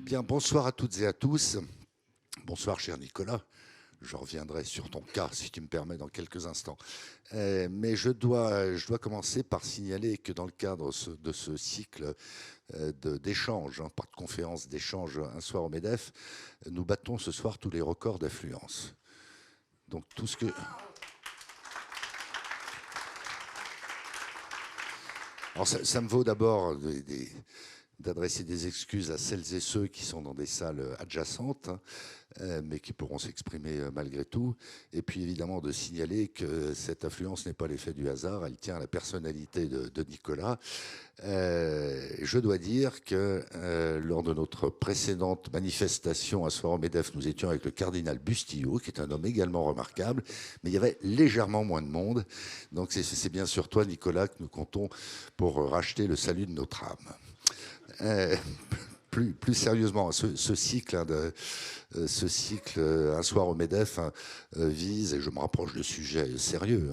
Bien, bonsoir à toutes et à tous. Bonsoir, cher Nicolas. Je reviendrai sur ton cas, si tu me permets, dans quelques instants. Mais je dois commencer par signaler que dans le cadre de ce cycle d'échanges, pas de conférence, d'échanges un soir au MEDEF, nous battons ce soir tous les records d'affluence. Donc tout ce que... Alors ça me vaut d'abord d'adresser des excuses à celles et ceux qui sont dans des salles adjacentes, mais qui pourront s'exprimer malgré tout. Et puis évidemment de signaler que cette affluence n'est pas l'effet du hasard, elle tient à la personnalité de Nicolas. Je dois dire que lors de notre précédente manifestation à Soir au MEDEF, nous étions avec le cardinal Bustillo, qui est un homme également remarquable, mais il y avait légèrement moins de monde. Donc c'est bien sur toi, Nicolas, que nous comptons pour racheter le salut de notre âme. Plus sérieusement, ce cycle, Un soir au MEDEF, vise, et je me rapproche de sujets sérieux,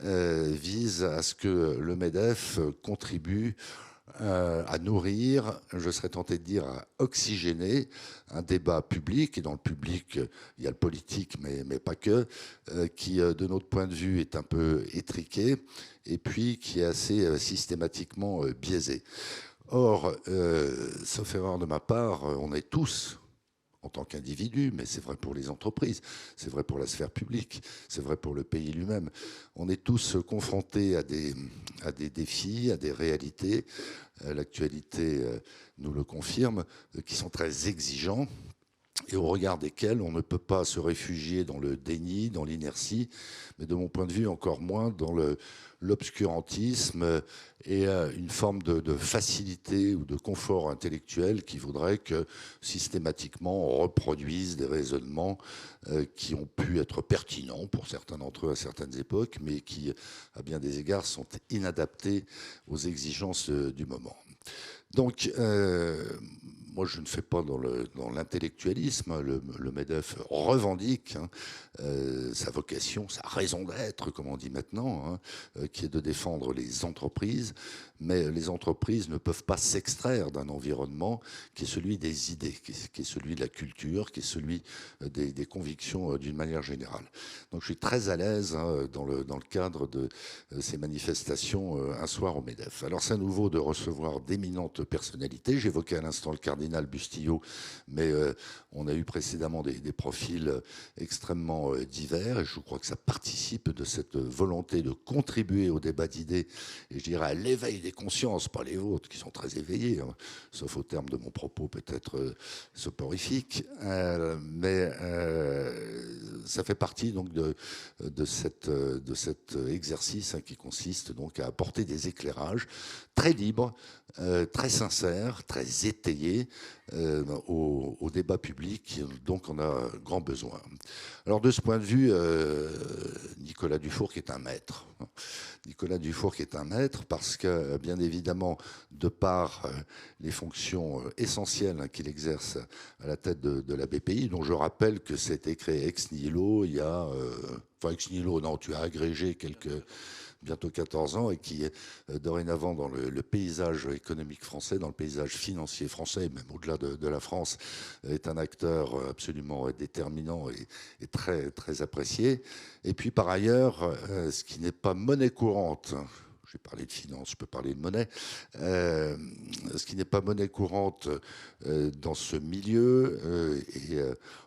vise à ce que le MEDEF contribue à nourrir, je serais tenté de dire à oxygéner un débat public, et dans le public, il y a le politique, mais pas que, qui, de notre point de vue, est un peu étriqué, et puis qui est assez systématiquement biaisé. Or, sauf erreur de ma part, on est tous, en tant qu'individus, mais c'est vrai pour les entreprises, c'est vrai pour la sphère publique, c'est vrai pour le pays lui-même, on est tous confrontés à des défis, à des réalités, l'actualité nous le confirme, qui sont très exigeants, et au regard desquels on ne peut pas se réfugier dans le déni, dans l'inertie, mais de mon point de vue encore moins dans l'obscurantisme et une forme de facilité ou de confort intellectuel qui voudrait que systématiquement on reproduise des raisonnements qui ont pu être pertinents pour certains d'entre eux à certaines époques, mais qui, à bien des égards, sont inadaptés aux exigences du moment. Donc, moi, je ne fais pas dans l'intellectualisme. Le MEDEF revendique sa vocation, sa raison d'être, comme on dit maintenant, qui est de défendre les entreprises. Mais les entreprises ne peuvent pas s'extraire d'un environnement qui est celui des idées, qui est celui de la culture, qui est celui des convictions d'une manière générale. Donc, je suis très à l'aise dans le cadre de ces manifestations un soir au MEDEF. Alors, c'est à nouveau de recevoir d'éminentes personnalités. J'évoquais à l'instant le cardinal Bustillo, mais on a eu précédemment des profils extrêmement divers, et je crois que ça participe de cette volonté de contribuer au débat d'idées, et je dirais à l'éveil des consciences, pas les vôtres, qui sont très éveillés, sauf au terme de mon propos peut-être soporifique, mais ça fait partie donc de cet exercice qui consiste donc à apporter des éclairages très libres, très sincères, très étayés au débat public dont on a grand besoin. Alors de ce point de vue, Nicolas Dufourcq est un maître. Nicolas Dufourcq est un maître parce que, bien évidemment, de par les fonctions essentielles qu'il exerce à la tête de la BPI, dont je rappelle que c'était créé ex nihilo il y a... enfin, ex nihilo, non, tu as agrégé bientôt 14 ans, et qui est dorénavant dans le paysage économique français, dans le paysage financier français, et même au-delà de la France, est un acteur absolument déterminant et très, très apprécié. Et puis par ailleurs, ce qui n'est pas monnaie courante, je vais parler de finance, je peux parler de monnaie, ce qui n'est pas monnaie courante dans ce milieu, et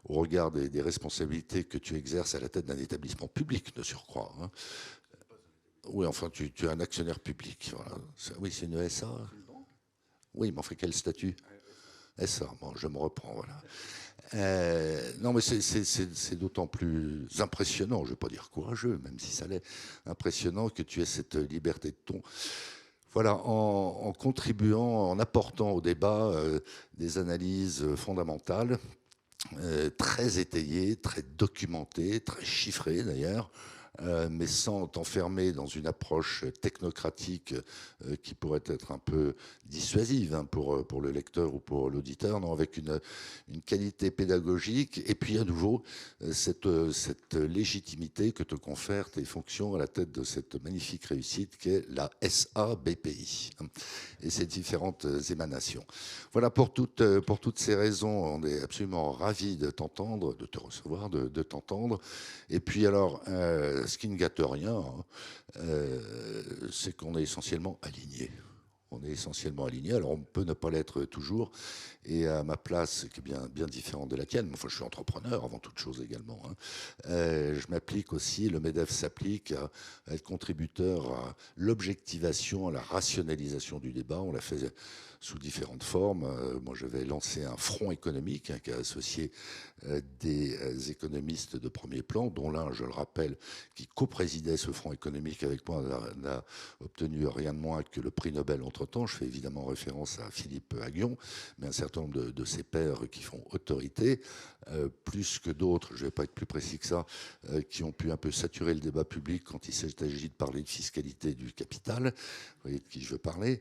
au regard des responsabilités que tu exerces à la tête d'un établissement public de surcroît, oui, enfin, tu es un actionnaire public. Voilà. Oui, c'est une SA. Oui, mais enfin, quel statut? SA, bon, je me reprends, voilà. Non, mais c'est d'autant plus impressionnant, je ne vais pas dire courageux, même si ça l'est, impressionnant que tu aies cette liberté de ton. Voilà, en contribuant, en apportant au débat des analyses fondamentales, très étayées, très documentées, très chiffrées d'ailleurs, mais sans t'enfermer dans une approche technocratique qui pourrait être un peu dissuasive hein, pour le lecteur ou pour l'auditeur, non, avec une qualité pédagogique, et puis à nouveau, cette légitimité que te confèrent tes fonctions à la tête de cette magnifique réussite qu'est la SABPI, et ses différentes émanations. Voilà, pour toutes ces raisons, on est absolument ravis de t'entendre, de te recevoir, de t'entendre. Et puis alors, ce qui ne gâte rien, hein, c'est qu'on est essentiellement alignés. On est essentiellement alignés. Alors on peut ne pas l'être toujours. Et à ma place, qui est bien différente de la tienne, enfin, je suis entrepreneur avant toute chose également, hein, je m'applique aussi, le MEDEF s'applique à être contributeur à l'objectivation, à la rationalisation du débat. On l'a fait sous différentes formes. Moi, je vais lancer un front économique hein, qui a associé des économistes de premier plan, dont l'un, je le rappelle, qui co-présidait ce front économique avec moi, n'a obtenu rien de moins que le prix Nobel entre-temps. Je fais évidemment référence à Philippe Aghion, mais un certain nombre de ses pairs qui font autorité, plus que d'autres, je ne vais pas être plus précis que ça, qui ont pu un peu saturer le débat public quand il s'agit de parler de fiscalité du capital. Vous voyez de qui je veux parler.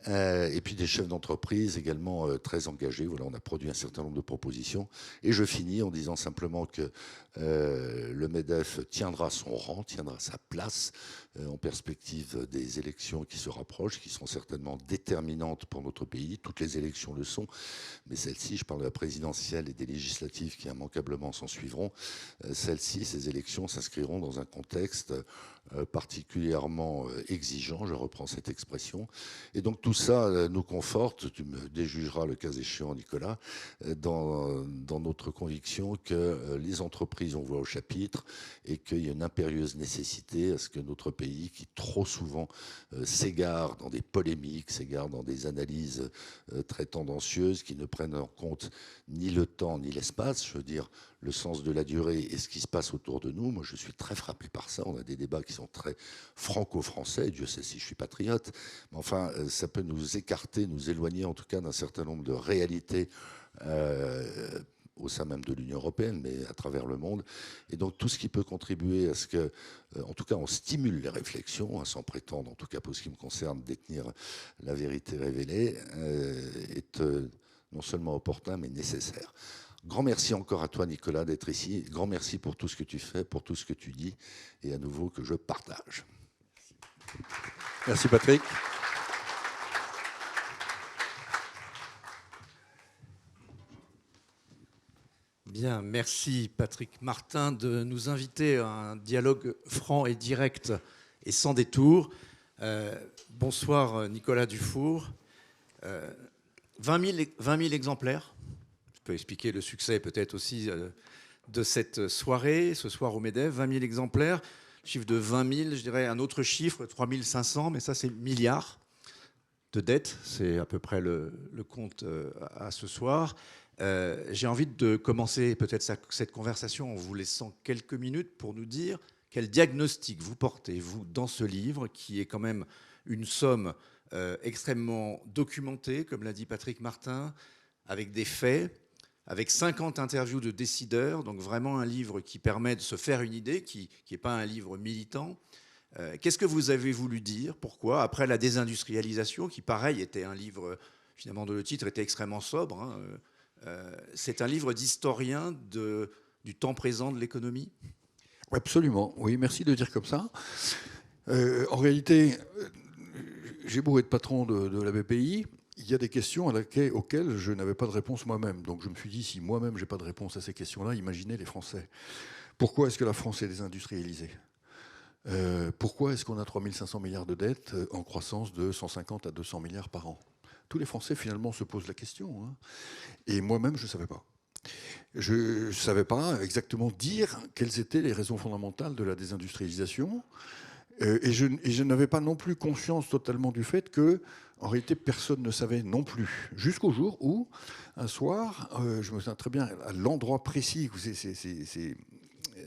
Et puis des chefs d'entreprise également très engagés. Voilà, on a produit un certain nombre de propositions. Et je finis en disant simplement que le MEDEF tiendra son rang, tiendra sa place en perspective des élections qui se rapprochent, qui seront certainement déterminantes pour notre pays. Toutes les élections le sont, mais celle-ci, je parle de la présidentielle et des législatives qui immanquablement s'en suivront, celles-ci, ces élections s'inscriront dans un contexte particulièrement exigeant, je reprends cette expression. Et donc tout ça nous conforte, tu me déjugeras le cas échéant, Nicolas, dans notre conviction que les entreprises ont voix au chapitre et qu'il y a une impérieuse nécessité à ce que notre pays, qui trop souvent s'égare dans des polémiques, s'égare dans des analyses très tendancieuses qui ne prennent en compte ni le temps ni l'espace, je veux dire le sens de la durée et ce qui se passe autour de nous. Moi, je suis très frappé par ça. On a des débats qui sont très franco-français. Dieu sait si je suis patriote. Mais enfin, ça peut nous écarter, nous éloigner en tout cas d'un certain nombre de réalités au sein même de l'Union européenne, mais à travers le monde. Et donc tout ce qui peut contribuer à ce que, en tout cas, on stimule les réflexions, hein, sans prétendre, en tout cas pour ce qui me concerne, détenir la vérité révélée, est non seulement opportun, mais nécessaire. Grand merci encore à toi, Nicolas, d'être ici. Grand merci pour tout ce que tu fais, pour tout ce que tu dis, et à nouveau que je partage. Merci, Patrick. Bien, merci Patrick Martin de nous inviter à un dialogue franc et direct et sans détour. Bonsoir Nicolas Dufour. 20 000 exemplaires. Je peux expliquer le succès peut-être aussi de cette soirée, ce soir au MEDEF. 20 000 exemplaires, chiffre de 20 000, je dirais un autre chiffre, 3 500, mais ça c'est milliards de dettes. C'est à peu près le compte à ce soir. J'ai envie de commencer peut-être cette conversation en vous laissant quelques minutes pour nous dire quel diagnostic vous portez, vous, dans ce livre, qui est quand même une somme extrêmement documentée, comme l'a dit Patrick Martin, avec des faits, avec 50 interviews de décideurs, donc vraiment un livre qui permet de se faire une idée, qui n'est pas un livre militant. Qu'est-ce que vous avez voulu dire? Pourquoi? Après la désindustrialisation, qui pareil était un livre, finalement, dont le titre était extrêmement sobre, hein, c'est un livre d'historien du temps présent de l'économie? Absolument, oui, merci de dire comme ça. En réalité, j'ai beau être patron de la BPI, il y a des questions auxquelles je n'avais pas de réponse moi-même. Donc je me suis dit, si moi-même je n'ai pas de réponse à ces questions-là, imaginez les Français. Pourquoi est-ce que la France est désindustrialisée? Pourquoi est-ce qu'on a 3 500 milliards de dettes en croissance de 150 à 200 milliards par an? Tous les Français, finalement, se posent la question. Hein. Et moi-même, je ne savais pas. Je ne savais pas exactement dire quelles étaient les raisons fondamentales de la désindustrialisation. Et je n'avais pas non plus conscience totalement du fait que, en réalité, personne ne savait non plus. Jusqu'au jour où, un soir, je me souviens très bien, à l'endroit précis,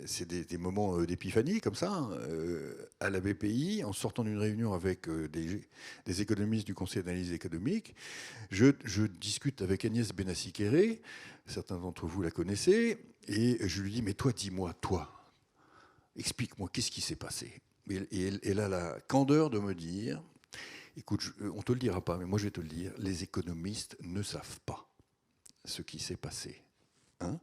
c'est des moments d'épiphanie comme ça, à la BPI, en sortant d'une réunion avec des économistes du Conseil d'analyse économique, je discute avec Agnès Benassi-Kéré, certains d'entre vous la connaissez, et je lui dis, mais toi, dis-moi, toi. explique-moi, qu'est-ce qui s'est passé ? Et elle a la candeur de me dire, écoute, on ne te le dira pas, mais moi je vais te le dire, les économistes ne savent pas ce qui s'est passé. Hein,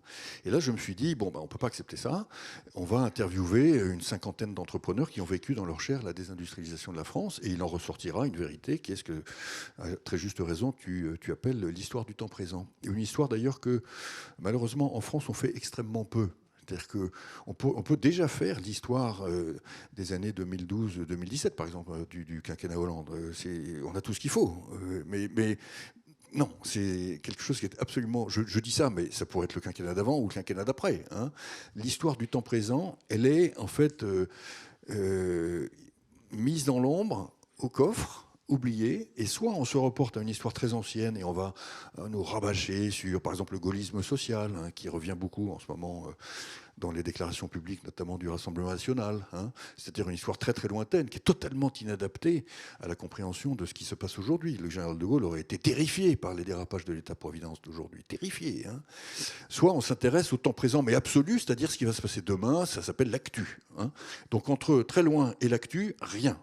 et là, je me suis dit, bon, on ne peut pas accepter ça. On va interviewer une cinquantaine d'entrepreneurs qui ont vécu dans leur chair la désindustrialisation de la France, et il en ressortira une vérité qui est ce que, à très juste raison, tu appelles l'histoire du temps présent. Une histoire d'ailleurs que, malheureusement, en France, on fait extrêmement peu. C'est-à-dire qu'on peut déjà faire l'histoire des années 2012-2017, par exemple, du quinquennat Hollande. On a tout ce qu'il faut. Mais non, c'est quelque chose qui est absolument... Je dis ça, mais ça pourrait être le quinquennat d'avant ou le quinquennat d'après. Hein. L'histoire du temps présent, elle est en fait mise dans l'ombre, au coffre, oubliée, et soit on se reporte à une histoire très ancienne et on va nous rabâcher sur, par exemple, le gaullisme social, hein, qui revient beaucoup en ce moment dans les déclarations publiques, notamment du Rassemblement national. Hein. C'est-à-dire une histoire très très lointaine, qui est totalement inadaptée à la compréhension de ce qui se passe aujourd'hui. Le général de Gaulle aurait été terrifié par les dérapages de l'État-providence d'aujourd'hui. Terrifié. Hein. Soit on s'intéresse au temps présent, mais absolu, c'est-à-dire ce qui va se passer demain, ça s'appelle l'actu. Hein. Donc entre très loin et l'actu, rien.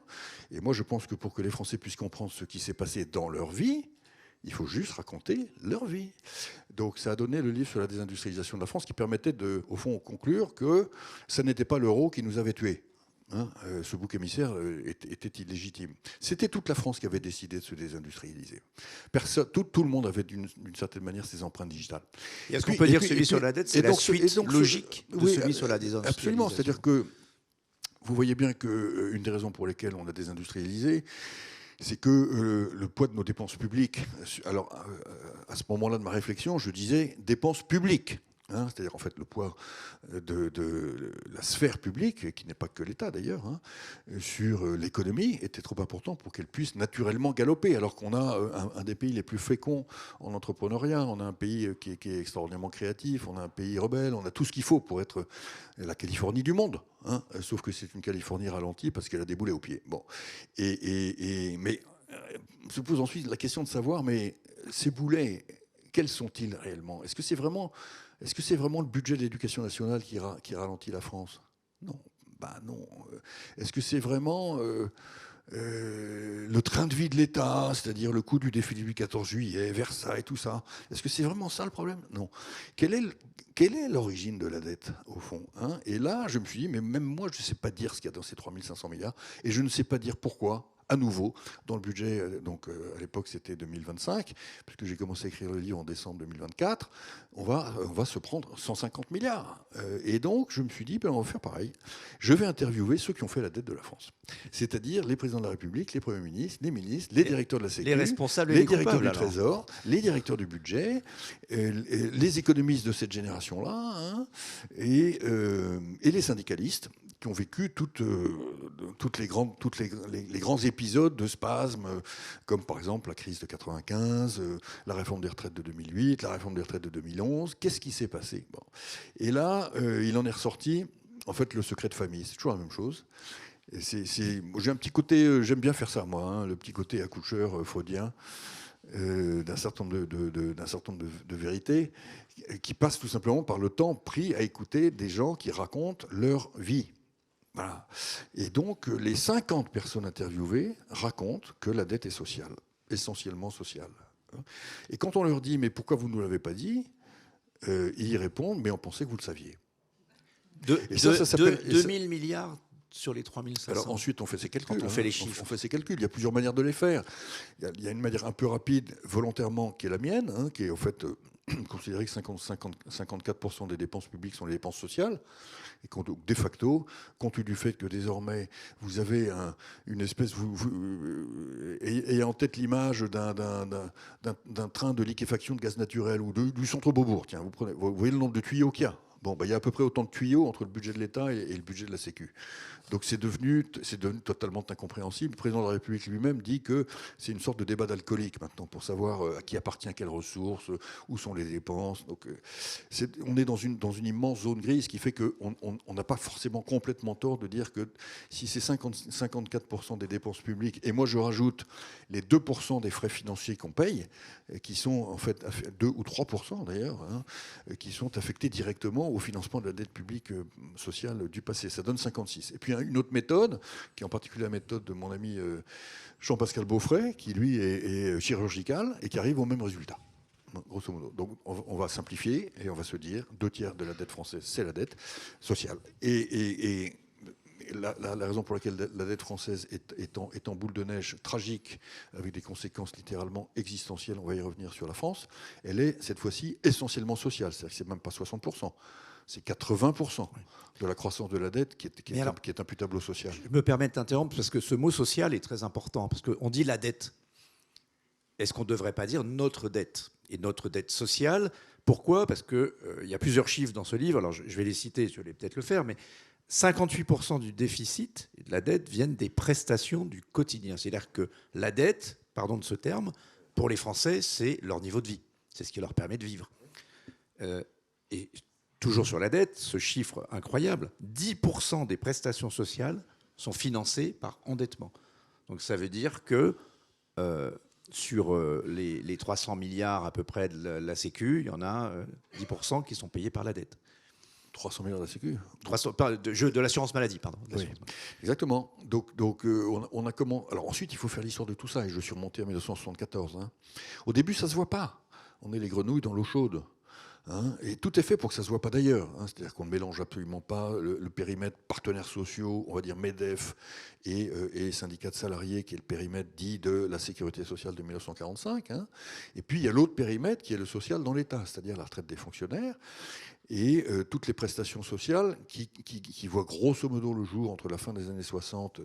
Et moi je pense que pour que les Français puissent comprendre ce qui s'est passé dans leur vie, il faut juste raconter leur vie. Donc ça a donné le livre sur la désindustrialisation de la France qui permettait au fond, conclure que ça n'était pas l'euro qui nous avait tués. Hein, ce bouc émissaire était illégitime. C'était toute la France qui avait décidé de se désindustrialiser. Tout le monde avait d'une certaine manière ses empreintes digitales. Et est-ce qu'on peut dire que celui sur la dette, c'est la suite logique de celui sur la désindustrialisation ? Absolument, c'est-à-dire que vous voyez bien qu'une des raisons pour lesquelles on a désindustrialisé, c'est que le poids de nos dépenses publiques, alors à ce moment-là de ma réflexion, je disais dépenses publiques. Hein, c'est-à-dire en fait le poids de la sphère publique, qui n'est pas que l'État d'ailleurs, hein, sur l'économie était trop important pour qu'elle puisse naturellement galoper, alors qu'on a un des pays les plus féconds en entrepreneuriat, on a un pays qui est extraordinairement créatif, on a un pays rebelle, on a tout ce qu'il faut pour être la Californie du monde, hein, sauf que c'est une Californie ralentie parce qu'elle a des boulets aux pieds. Bon. Mais se pose ensuite la question de savoir, mais ces boulets, quels sont-ils réellement ? Est-ce que c'est vraiment le budget de l'éducation nationale qui ralentit la France ? Non. Non. Est-ce que c'est vraiment le train de vie de l'État, c'est-à-dire le coût du défilé du 14 juillet, Versailles, tout ça ? Est-ce que c'est vraiment ça le problème ? Non. Quelle est l'origine de la dette, au fond, hein ? Et là, je me suis dit, mais même moi, je ne sais pas dire ce qu'il y a dans ces 3 500 milliards, et je ne sais pas dire pourquoi, à nouveau, dans le budget, donc à l'époque c'était 2025, puisque j'ai commencé à écrire le livre en décembre 2024, on va se prendre 150 milliards. Et donc je me suis dit, on va faire pareil. Je vais interviewer ceux qui ont fait la dette de la France. C'est-à-dire les présidents de la République, les premiers ministres, les directeurs de la Sécu, les responsables et les les directeurs coupables, du Trésor, les directeurs du budget, les économistes de cette génération-là, hein, et les syndicalistes qui ont vécu toutes les grands épisodes de spasmes, comme par exemple la crise de 95, la réforme des retraites de 2008, la réforme des retraites de 2011. Qu'est-ce qui s'est passé ? Bon. Et là, il en est ressorti, en fait, le secret de famille. C'est toujours la même chose. J'ai un petit côté, j'aime bien faire ça, moi, hein, le petit côté accoucheur freudien d'un certain nombre de vérités qui passent tout simplement par le temps pris à écouter des gens qui racontent leur vie. Voilà. Et donc, les 50 personnes interviewées racontent que la dette est sociale, essentiellement sociale. Et quand on leur dit « mais pourquoi vous ne nous l'avez pas dit ?», ils répondent « mais on pensait que vous le saviez ». 2000 milliards sur les 3500. Alors ensuite, on fait ces calculs. Quand on fait les chiffres. On fait ces calculs. Il y a plusieurs manières de les faire. Il y a une manière un peu rapide, volontairement, qui est la mienne, hein, qui est en fait considérer que 54% des dépenses publiques sont les dépenses sociales, et de facto, compte tenu du fait que désormais vous avez une espèce, ayez en tête l'image d'un train de liquéfaction de gaz naturel ou du centre Beaubourg. Tiens, vous voyez le nombre de tuyaux qu'il y a. Bon, il y a à peu près autant de tuyaux entre le budget de l'État et le budget de la Sécu. Donc c'est devenu totalement incompréhensible. Le président de la République lui-même dit que c'est une sorte de débat d'alcoolique maintenant pour savoir à qui appartient quelles ressources, où sont les dépenses. Donc on est dans une immense zone grise qui fait qu'on n'a pas forcément complètement tort de dire que si c'est 54% des dépenses publiques, et moi je rajoute les 2% des frais financiers qu'on paye, qui sont en fait 2 ou 3% d'ailleurs, hein, qui sont affectés directement au financement de la dette publique sociale du passé. Ça donne 56. Et puis une autre méthode, qui est en particulier la méthode de mon ami Jean-Pascal Beaufray, qui lui est chirurgical et qui arrive au même résultat, grosso modo. Donc on va simplifier et on va se dire 2/3 de la dette française, c'est la dette sociale. Et la raison pour laquelle la dette française est en boule de neige tragique, avec des conséquences littéralement existentielles, on va y revenir sur la France, elle est cette fois-ci essentiellement sociale. C'est-à-dire que c'est même pas 60%, c'est 80% de la croissance de la dette qui est imputable au social. Je me permets de t'interrompre parce que ce mot social est très important, parce qu'on dit la dette. Est-ce qu'on ne devrait pas dire notre dette? Et notre dette sociale, pourquoi? Parce qu'il y a plusieurs chiffres dans ce livre, alors je vais les citer, je vais peut-être le faire, mais 58% du déficit et de la dette viennent des prestations du quotidien. C'est-à-dire que la dette, pardon de ce terme, pour les Français, c'est leur niveau de vie. C'est ce qui leur permet de vivre. Et toujours sur la dette, ce chiffre incroyable, 10% des prestations sociales sont financées par endettement. Donc ça veut dire que sur les 300 milliards à peu près de la Sécu, il y en a 10% qui sont payés par la dette. 300 milliards de la Sécu. De l'assurance maladie, pardon. Oui, exactement. Donc on a comment. Alors ensuite, il faut faire l'histoire de tout ça. Et je suis remonté en 1974. Hein. Au début, ça se voit pas. On est les grenouilles dans l'eau chaude. Hein, et tout est fait pour que ça ne se voit pas d'ailleurs. Hein, c'est-à-dire qu'on ne mélange absolument pas le périmètre partenaires sociaux, on va dire MEDEF et syndicats de salariés, qui est le périmètre dit de la sécurité sociale de 1945. Hein. Et puis il y a l'autre périmètre qui est le social dans l'État, c'est-à-dire la retraite des fonctionnaires et toutes les prestations sociales qui voient grosso modo le jour entre la fin des années 60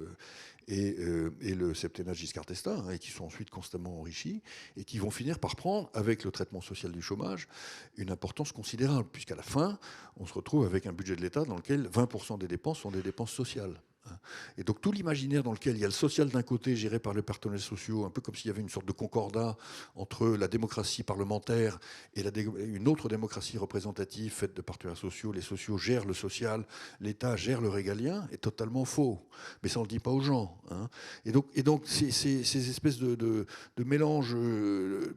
et le septennat Giscard d'Estaing, hein, et qui sont ensuite constamment enrichis, et qui vont finir par prendre, avec le traitement social du chômage, une importance considérable, puisqu'à la fin, on se retrouve avec un budget de l'État dans lequel 20% des dépenses sont des dépenses sociales. Et donc tout l'imaginaire dans lequel il y a le social d'un côté géré par les partenaires sociaux, un peu comme s'il y avait une sorte de concordat entre la démocratie parlementaire et une autre démocratie représentative faite de partenaires sociaux. Les sociaux gèrent le social, l'État gère le régalien, est totalement faux. Mais ça on ne le dit pas aux gens. Hein. Et donc ces espèces de mélanges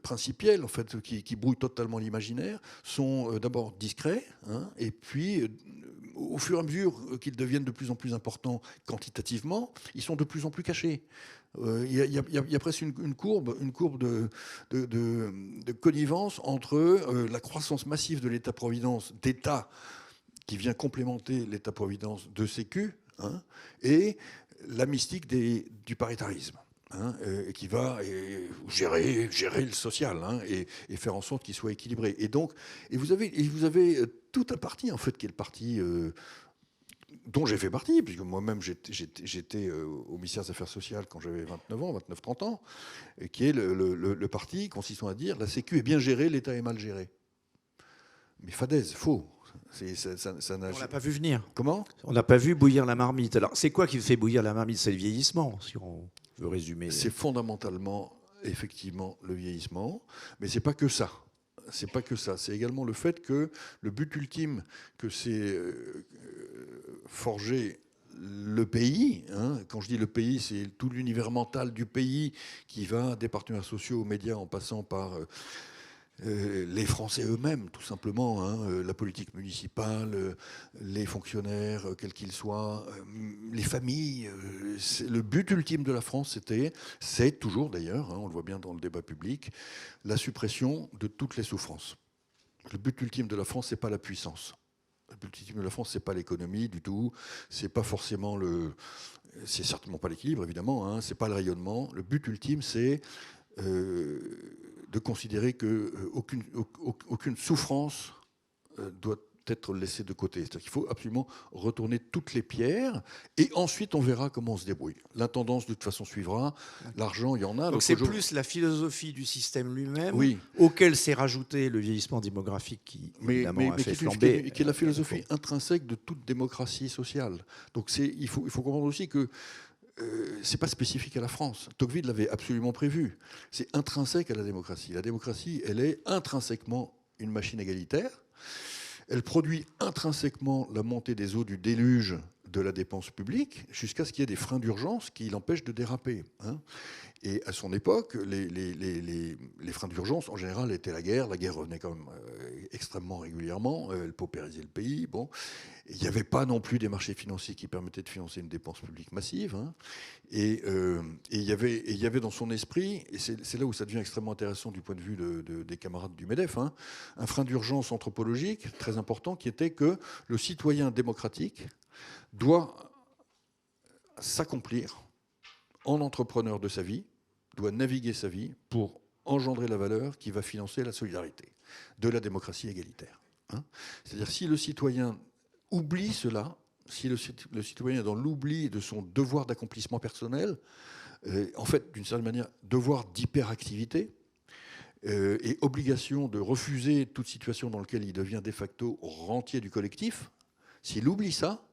principiels en fait, qui brouillent totalement l'imaginaire sont d'abord discrets, hein, et puis au fur et à mesure qu'ils deviennent de plus en plus importants quantitativement, ils sont de plus en plus cachés. Il y a presque une courbe de connivence entre la croissance massive de l'État-providence, d'État qui vient complémenter l'État-providence de Sécu, hein, et la mystique du paritarisme. Hein, qui va gérer le social, hein, et faire en sorte qu'il soit équilibré. Et vous avez tout un parti en fait qui est le parti dont j'ai fait partie, puisque moi-même j'étais au ministère des Affaires sociales quand j'avais 29-30 ans, et qui est le parti consistant à dire la Sécu est bien gérée, l'État est mal géré. Mais fadaise, faux. On l'a pas vu venir. Comment ? On n'a pas vu bouillir la marmite. Alors c'est quoi qui fait bouillir la marmite? C'est le vieillissement, si on veut résumer. C'est fondamentalement, effectivement, le vieillissement, mais c'est pas que ça. C'est pas que ça. C'est également le fait que le but ultime que c'est forger le pays, hein, quand je dis le pays, c'est tout l'univers mental du pays qui va des partenaires sociaux aux médias en passant par les Français eux-mêmes, tout simplement, hein, la politique municipale, les fonctionnaires, quels qu'ils soient, les familles. Le but ultime de la France, c'est toujours d'ailleurs, hein, on le voit bien dans le débat public, la suppression de toutes les souffrances. Le but ultime de la France, c'est pas la puissance. Le but ultime de la France, c'est pas l'économie du tout, c'est pas forcément c'est certainement pas l'équilibre évidemment, hein, c'est pas le rayonnement. Le but ultime, c'est de considérer qu'aucune souffrance doit être laissée de côté. C'est-à-dire qu'il faut absolument retourner toutes les pierres et ensuite on verra comment on se débrouille. L'intendance de toute façon suivra, l'argent il y en a. Donc c'est plus la philosophie du système lui-même, oui, auquel s'est rajouté le vieillissement démographique qui évidemment a fait flamber. Qui est la philosophie intrinsèque de toute démocratie sociale. Donc il faut comprendre aussi que c'est pas spécifique à la France. Tocqueville l'avait absolument prévu. C'est intrinsèque à la démocratie. La démocratie, elle est intrinsèquement une machine égalitaire. Elle produit intrinsèquement la montée des eaux du déluge de la dépense publique jusqu'à ce qu'il y ait des freins d'urgence qui l'empêchent de déraper. Hein. Et à son époque, les freins d'urgence, en général, étaient la guerre. La guerre revenait quand même extrêmement régulièrement. Elle paupérisait le pays. Bon. Il n'y avait pas non plus des marchés financiers qui permettaient de financer une dépense publique massive. Hein. Et il y avait dans son esprit, et c'est là où ça devient extrêmement intéressant du point de vue des camarades du MEDEF, hein, un frein d'urgence anthropologique très important qui était que le citoyen démocratique doit s'accomplir en entrepreneur de sa vie, doit naviguer sa vie pour engendrer la valeur qui va financer la solidarité de la démocratie égalitaire. Hein. C'est-à-dire si le citoyen oublie cela, si le citoyen est dans l'oubli de son devoir d'accomplissement personnel, en fait, d'une certaine manière, devoir d'hyperactivité et obligation de refuser toute situation dans laquelle il devient de facto rentier du collectif, s'il oublie ça,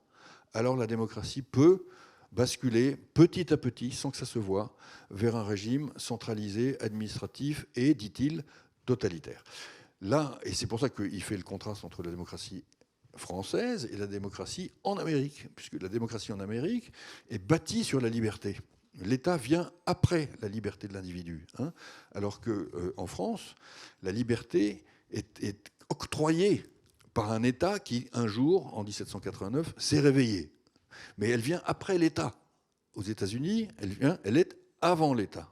alors la démocratie peut basculer petit à petit, sans que ça se voie, vers un régime centralisé, administratif et, dit-il, totalitaire. Là, et c'est pour ça qu'il fait le contraste entre la démocratie française et la démocratie en Amérique, puisque la démocratie en Amérique est bâtie sur la liberté. L'État vient après la liberté de l'individu, hein, alors qu'en France, la liberté est octroyée par un État qui, un jour, en 1789, s'est réveillé. Mais elle vient après l'État. Aux États-Unis, elle est avant l'État.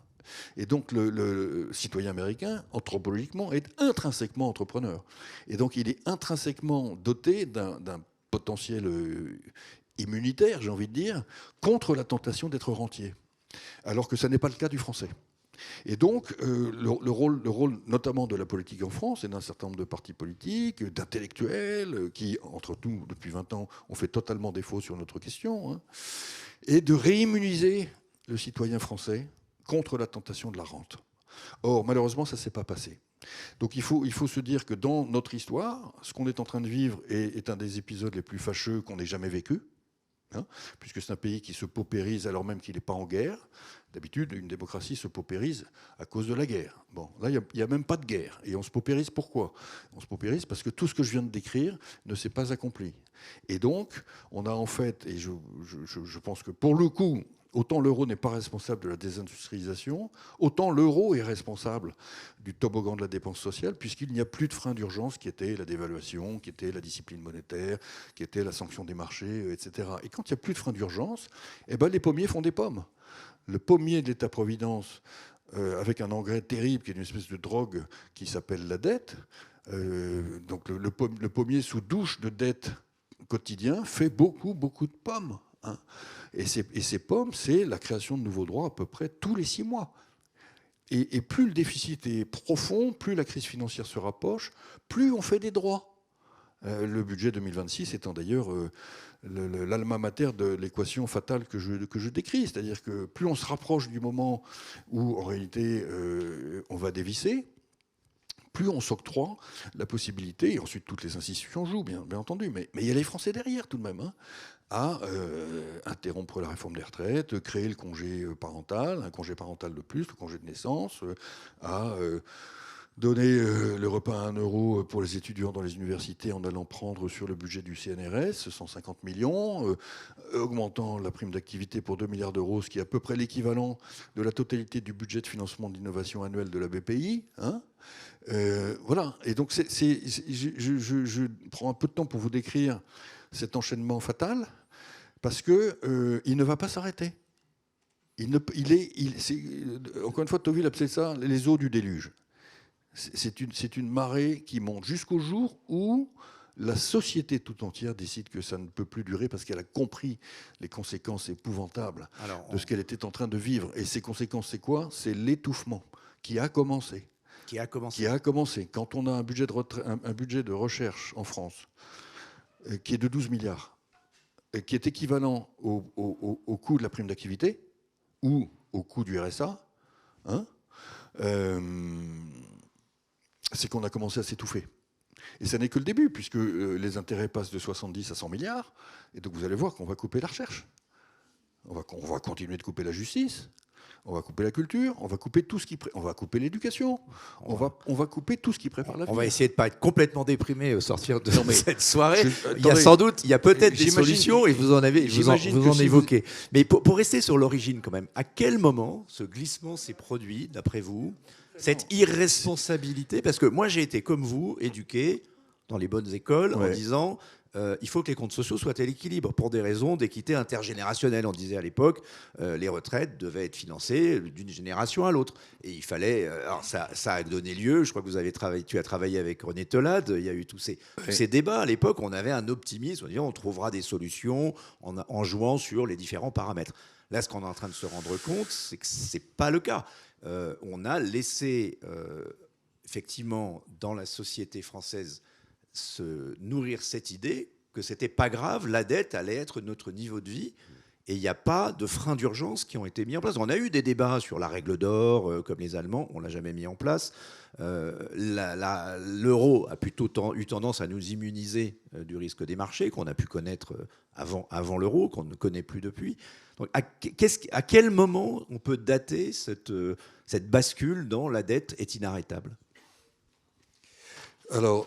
Et donc le citoyen américain, anthropologiquement, est intrinsèquement entrepreneur. Et donc il est intrinsèquement doté d'un potentiel immunitaire, j'ai envie de dire, contre la tentation d'être rentier. Alors que ça n'est pas le cas du français. Et donc, le rôle notamment de la politique en France et d'un certain nombre de partis politiques, d'intellectuels, qui, entre nous, depuis 20 ans, ont fait totalement défaut sur notre question, hein, est de réimmuniser le citoyen français contre la tentation de la rente. Or, malheureusement, ça ne s'est pas passé. Donc il faut se dire que dans notre histoire, ce qu'on est en train de vivre est un des épisodes les plus fâcheux qu'on ait jamais vécu. Hein, puisque c'est un pays qui se paupérise alors même qu'il n'est pas en guerre. D'habitude, une démocratie se paupérise à cause de la guerre. Bon, là, il n'y a même pas de guerre. Et on se paupérise pourquoi ? On se paupérise parce que tout ce que je viens de décrire ne s'est pas accompli. Et donc, on a en fait, et je pense que pour le coup, autant l'euro n'est pas responsable de la désindustrialisation, autant l'euro est responsable du toboggan de la dépense sociale, puisqu'il n'y a plus de frein d'urgence qui était la dévaluation, qui était la discipline monétaire, qui était la sanction des marchés, etc. Et quand il n'y a plus de frein d'urgence, eh ben les pommiers font des pommes. Le pommier de l'État-providence, avec un engrais terrible, qui est une espèce de drogue qui s'appelle la dette, donc le pommier sous douche de dette quotidien fait beaucoup, beaucoup de pommes. Hein. Et ces pommes, c'est la création de nouveaux droits à peu près tous les 6 mois. Et plus le déficit est profond, plus la crise financière se rapproche, plus on fait des droits. Le budget 2026 étant d'ailleurs l'alma mater de l'équation fatale que je décris. C'est-à-dire que plus on se rapproche du moment où, en réalité, on va dévisser, plus on s'octroie la possibilité, et ensuite toutes les institutions jouent, bien entendu, mais il y a les Français derrière tout de même, hein, à interrompre la réforme des retraites, créer le congé parental, un congé parental de plus, le congé de naissance, à donner le repas à 1 euro pour les étudiants dans les universités en allant prendre sur le budget du CNRS 150 millions, augmentant la prime d'activité pour 2 milliards d'euros, ce qui est à peu près l'équivalent de la totalité du budget de financement de l'innovation annuelle de la BPI. Hein. Voilà. Et donc, je prends un peu de temps pour vous décrire cet enchaînement fatal, parce que il ne va pas s'arrêter. Encore une fois, Tocqueville appelait ça les eaux du déluge. C'est une marée qui monte jusqu'au jour où la société tout entière décide que ça ne peut plus durer parce qu'elle a compris les conséquences épouvantables de ce qu'elle était en train de vivre. Et ces conséquences, c'est quoi ? C'est l'étouffement qui a commencé. Qui a commencé. Quand on a un budget de recherche en France qui est de 12 milliards, qui est équivalent au coût de la prime d'activité ou au coût du RSA, hein, c'est qu'on a commencé à s'étouffer. Et ça n'est que le début, puisque les intérêts passent de 70 à 100 milliards, et donc vous allez voir qu'on va couper la recherche. On va continuer de couper la justice. On va couper la culture, on va couper tout ce qui on va couper l'éducation, on va couper tout ce qui prépare l'avenir. On va essayer de pas être complètement déprimé au sortir de cette soirée. Attendez, il y a peut-être des solutions et vous en évoquez. Mais pour rester sur l'origine quand même, à quel moment ce glissement s'est produit d'après vous, cette irresponsabilité? Parce que moi j'ai été comme vous éduqué dans les bonnes écoles en disant il faut que les comptes sociaux soient à l'équilibre pour des raisons d'équité intergénérationnelle. On disait à l'époque, les retraites devaient être financées d'une génération à l'autre. Et il fallait... alors ça a donné lieu, je crois que tu as travaillé avec René Tolade, il y a eu tous ces débats. À l'époque, on avait un optimisme, on disait on trouvera des solutions en jouant sur les différents paramètres. Là, ce qu'on est en train de se rendre compte, c'est que ce n'est pas le cas. On a laissé, effectivement, dans la société française, se nourrir cette idée que c'était pas grave, la dette allait être notre niveau de vie et il n'y a pas de freins d'urgence qui ont été mis en place. On a eu des débats sur la règle d'or, comme les Allemands, on l'a jamais mis en place. L'euro a plutôt eu tendance à nous immuniser du risque des marchés qu'on a pu connaître avant l'euro, qu'on ne connaît plus depuis. Donc, à quel moment on peut dater cette bascule dans la dette est inarrêtable? Alors,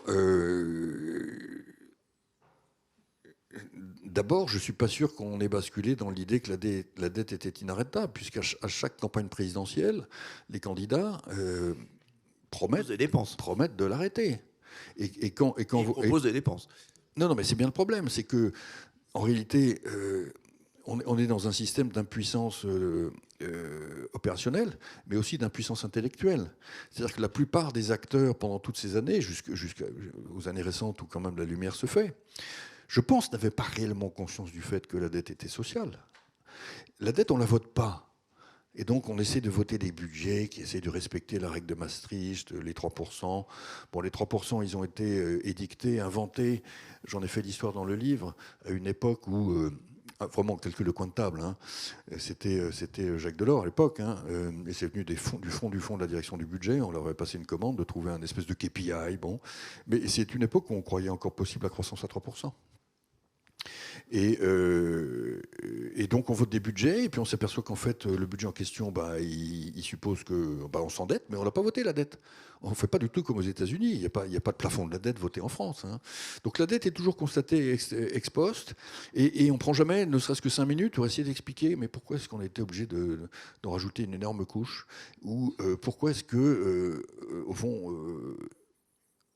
d'abord, je ne suis pas sûr qu'on ait basculé dans l'idée que la dette était inarrêtable, puisqu'à chaque campagne présidentielle, les candidats promettent de l'arrêter. Et quand vous proposent des dépenses. Non, mais c'est bien le problème, c'est que en réalité, on est dans un système d'impuissance opérationnelle, mais aussi d'impuissance intellectuelle. C'est-à-dire que la plupart des acteurs, pendant toutes ces années, jusqu'aux années récentes où quand même la lumière se fait, je pense, n'avaient pas réellement conscience du fait que la dette était sociale. La dette, on ne la vote pas. Et donc, on essaie de voter des budgets qui essaient de respecter la règle de Maastricht, les 3%. Bon, les 3%, ils ont été édictés, inventés. J'en ai fait l'histoire dans le livre, à une époque où... vraiment calcul de coin de table. Hein. C'était Jacques Delors à l'époque. Hein. Et c'est venu du fond de la direction du budget. On leur avait passé une commande de trouver un espèce de KPI. Bon. Mais c'est une époque où on croyait encore possible la croissance à 3%. Et donc on vote des budgets, et puis on s'aperçoit qu'en fait le budget en question, il suppose que on s'endette, mais on n'a pas voté la dette. On ne fait pas du tout comme aux États-Unis. Il n'y a pas de plafond de la dette voté en France. Hein. Donc la dette est toujours constatée ex post, et on ne prend jamais, ne serait-ce que 5 minutes, pour essayer d'expliquer mais pourquoi est-ce qu'on a été obligé d'en rajouter une énorme couche, ou pourquoi est-ce que, au fond,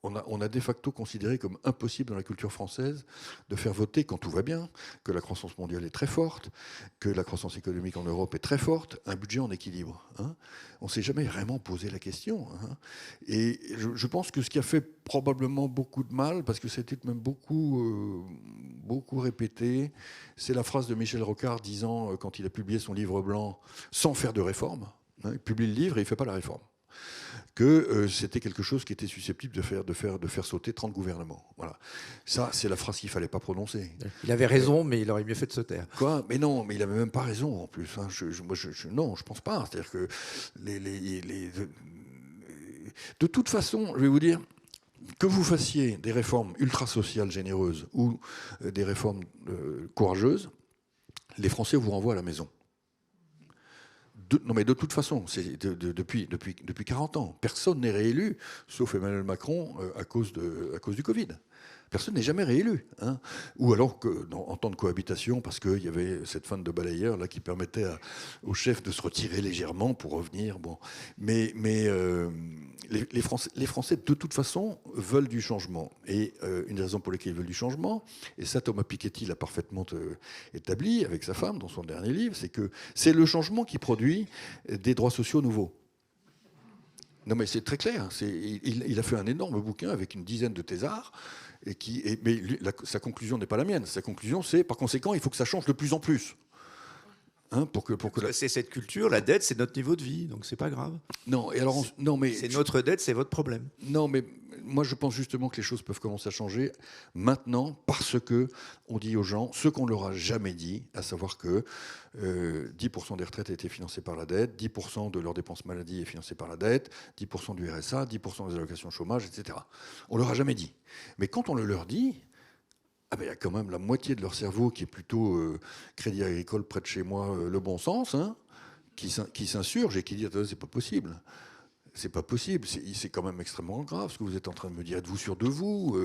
on a de facto considéré comme impossible dans la culture française de faire voter, quand tout va bien, que la croissance mondiale est très forte, que la croissance économique en Europe est très forte, un budget en équilibre. Hein. On ne s'est jamais vraiment posé la question. Hein. Et je pense que ce qui a fait probablement beaucoup de mal, parce que c'était même beaucoup répété, c'est la phrase de Michel Rocard disant, quand il a publié son livre blanc, sans faire de réforme, hein, il publie le livre et il ne fait pas la réforme, que c'était quelque chose qui était susceptible de faire sauter 30 gouvernements. Voilà. Ça, c'est la phrase qu'il ne fallait pas prononcer. Il avait raison, mais il aurait mieux fait de se taire. Quoi? Mais non, mais il n'avait même pas raison en plus. Hein. Non, je ne pense pas. C'est-à-dire que de toute façon, je vais vous dire, que vous fassiez des réformes ultra-sociales généreuses ou des réformes courageuses, les Français vous renvoient à la maison. Non mais de toute façon, c'est depuis 40 ans, personne n'est réélu, sauf Emmanuel Macron, à cause du Covid. Personne n'est jamais réélu. Hein. Ou alors en temps de cohabitation, parce qu'il y avait cette fin de balayeur là, qui permettait au chef de se retirer légèrement pour revenir. Bon. Mais les Français, de toute façon, veulent du changement. Et une des raisons pour lesquelles ils veulent du changement, et ça Thomas Piketty l'a parfaitement établi avec sa femme dans son dernier livre, c'est que c'est le changement qui produit des droits sociaux nouveaux. Non mais c'est très clair. Il a fait un énorme bouquin avec une dizaine de thésards. Mais sa conclusion n'est pas la mienne. Sa conclusion, c'est, par conséquent, il faut que ça change de plus en plus. Hein, c'est cette culture, la dette, c'est notre niveau de vie, donc c'est pas grave. Non, et alors, c'est notre dette, c'est votre problème. Non, mais moi, je pense justement que les choses peuvent commencer à changer maintenant, parce que on dit aux gens ce qu'on leur a jamais dit, à savoir que 10% des retraites étaient financées par la dette, 10% de leurs dépenses maladie est financée par la dette, 10% du RSA, 10% des allocations chômage, etc. On leur a jamais dit. Mais quand on le leur dit, Ah ben, il y a quand même la moitié de leur cerveau qui est plutôt Crédit Agricole près de chez moi, le bon sens, hein, qui s'insurge et qui dit attendez, c'est pas possible. C'est pas possible, c'est quand même extrêmement grave ce que vous êtes en train de me dire. Êtes-vous sûr de vous?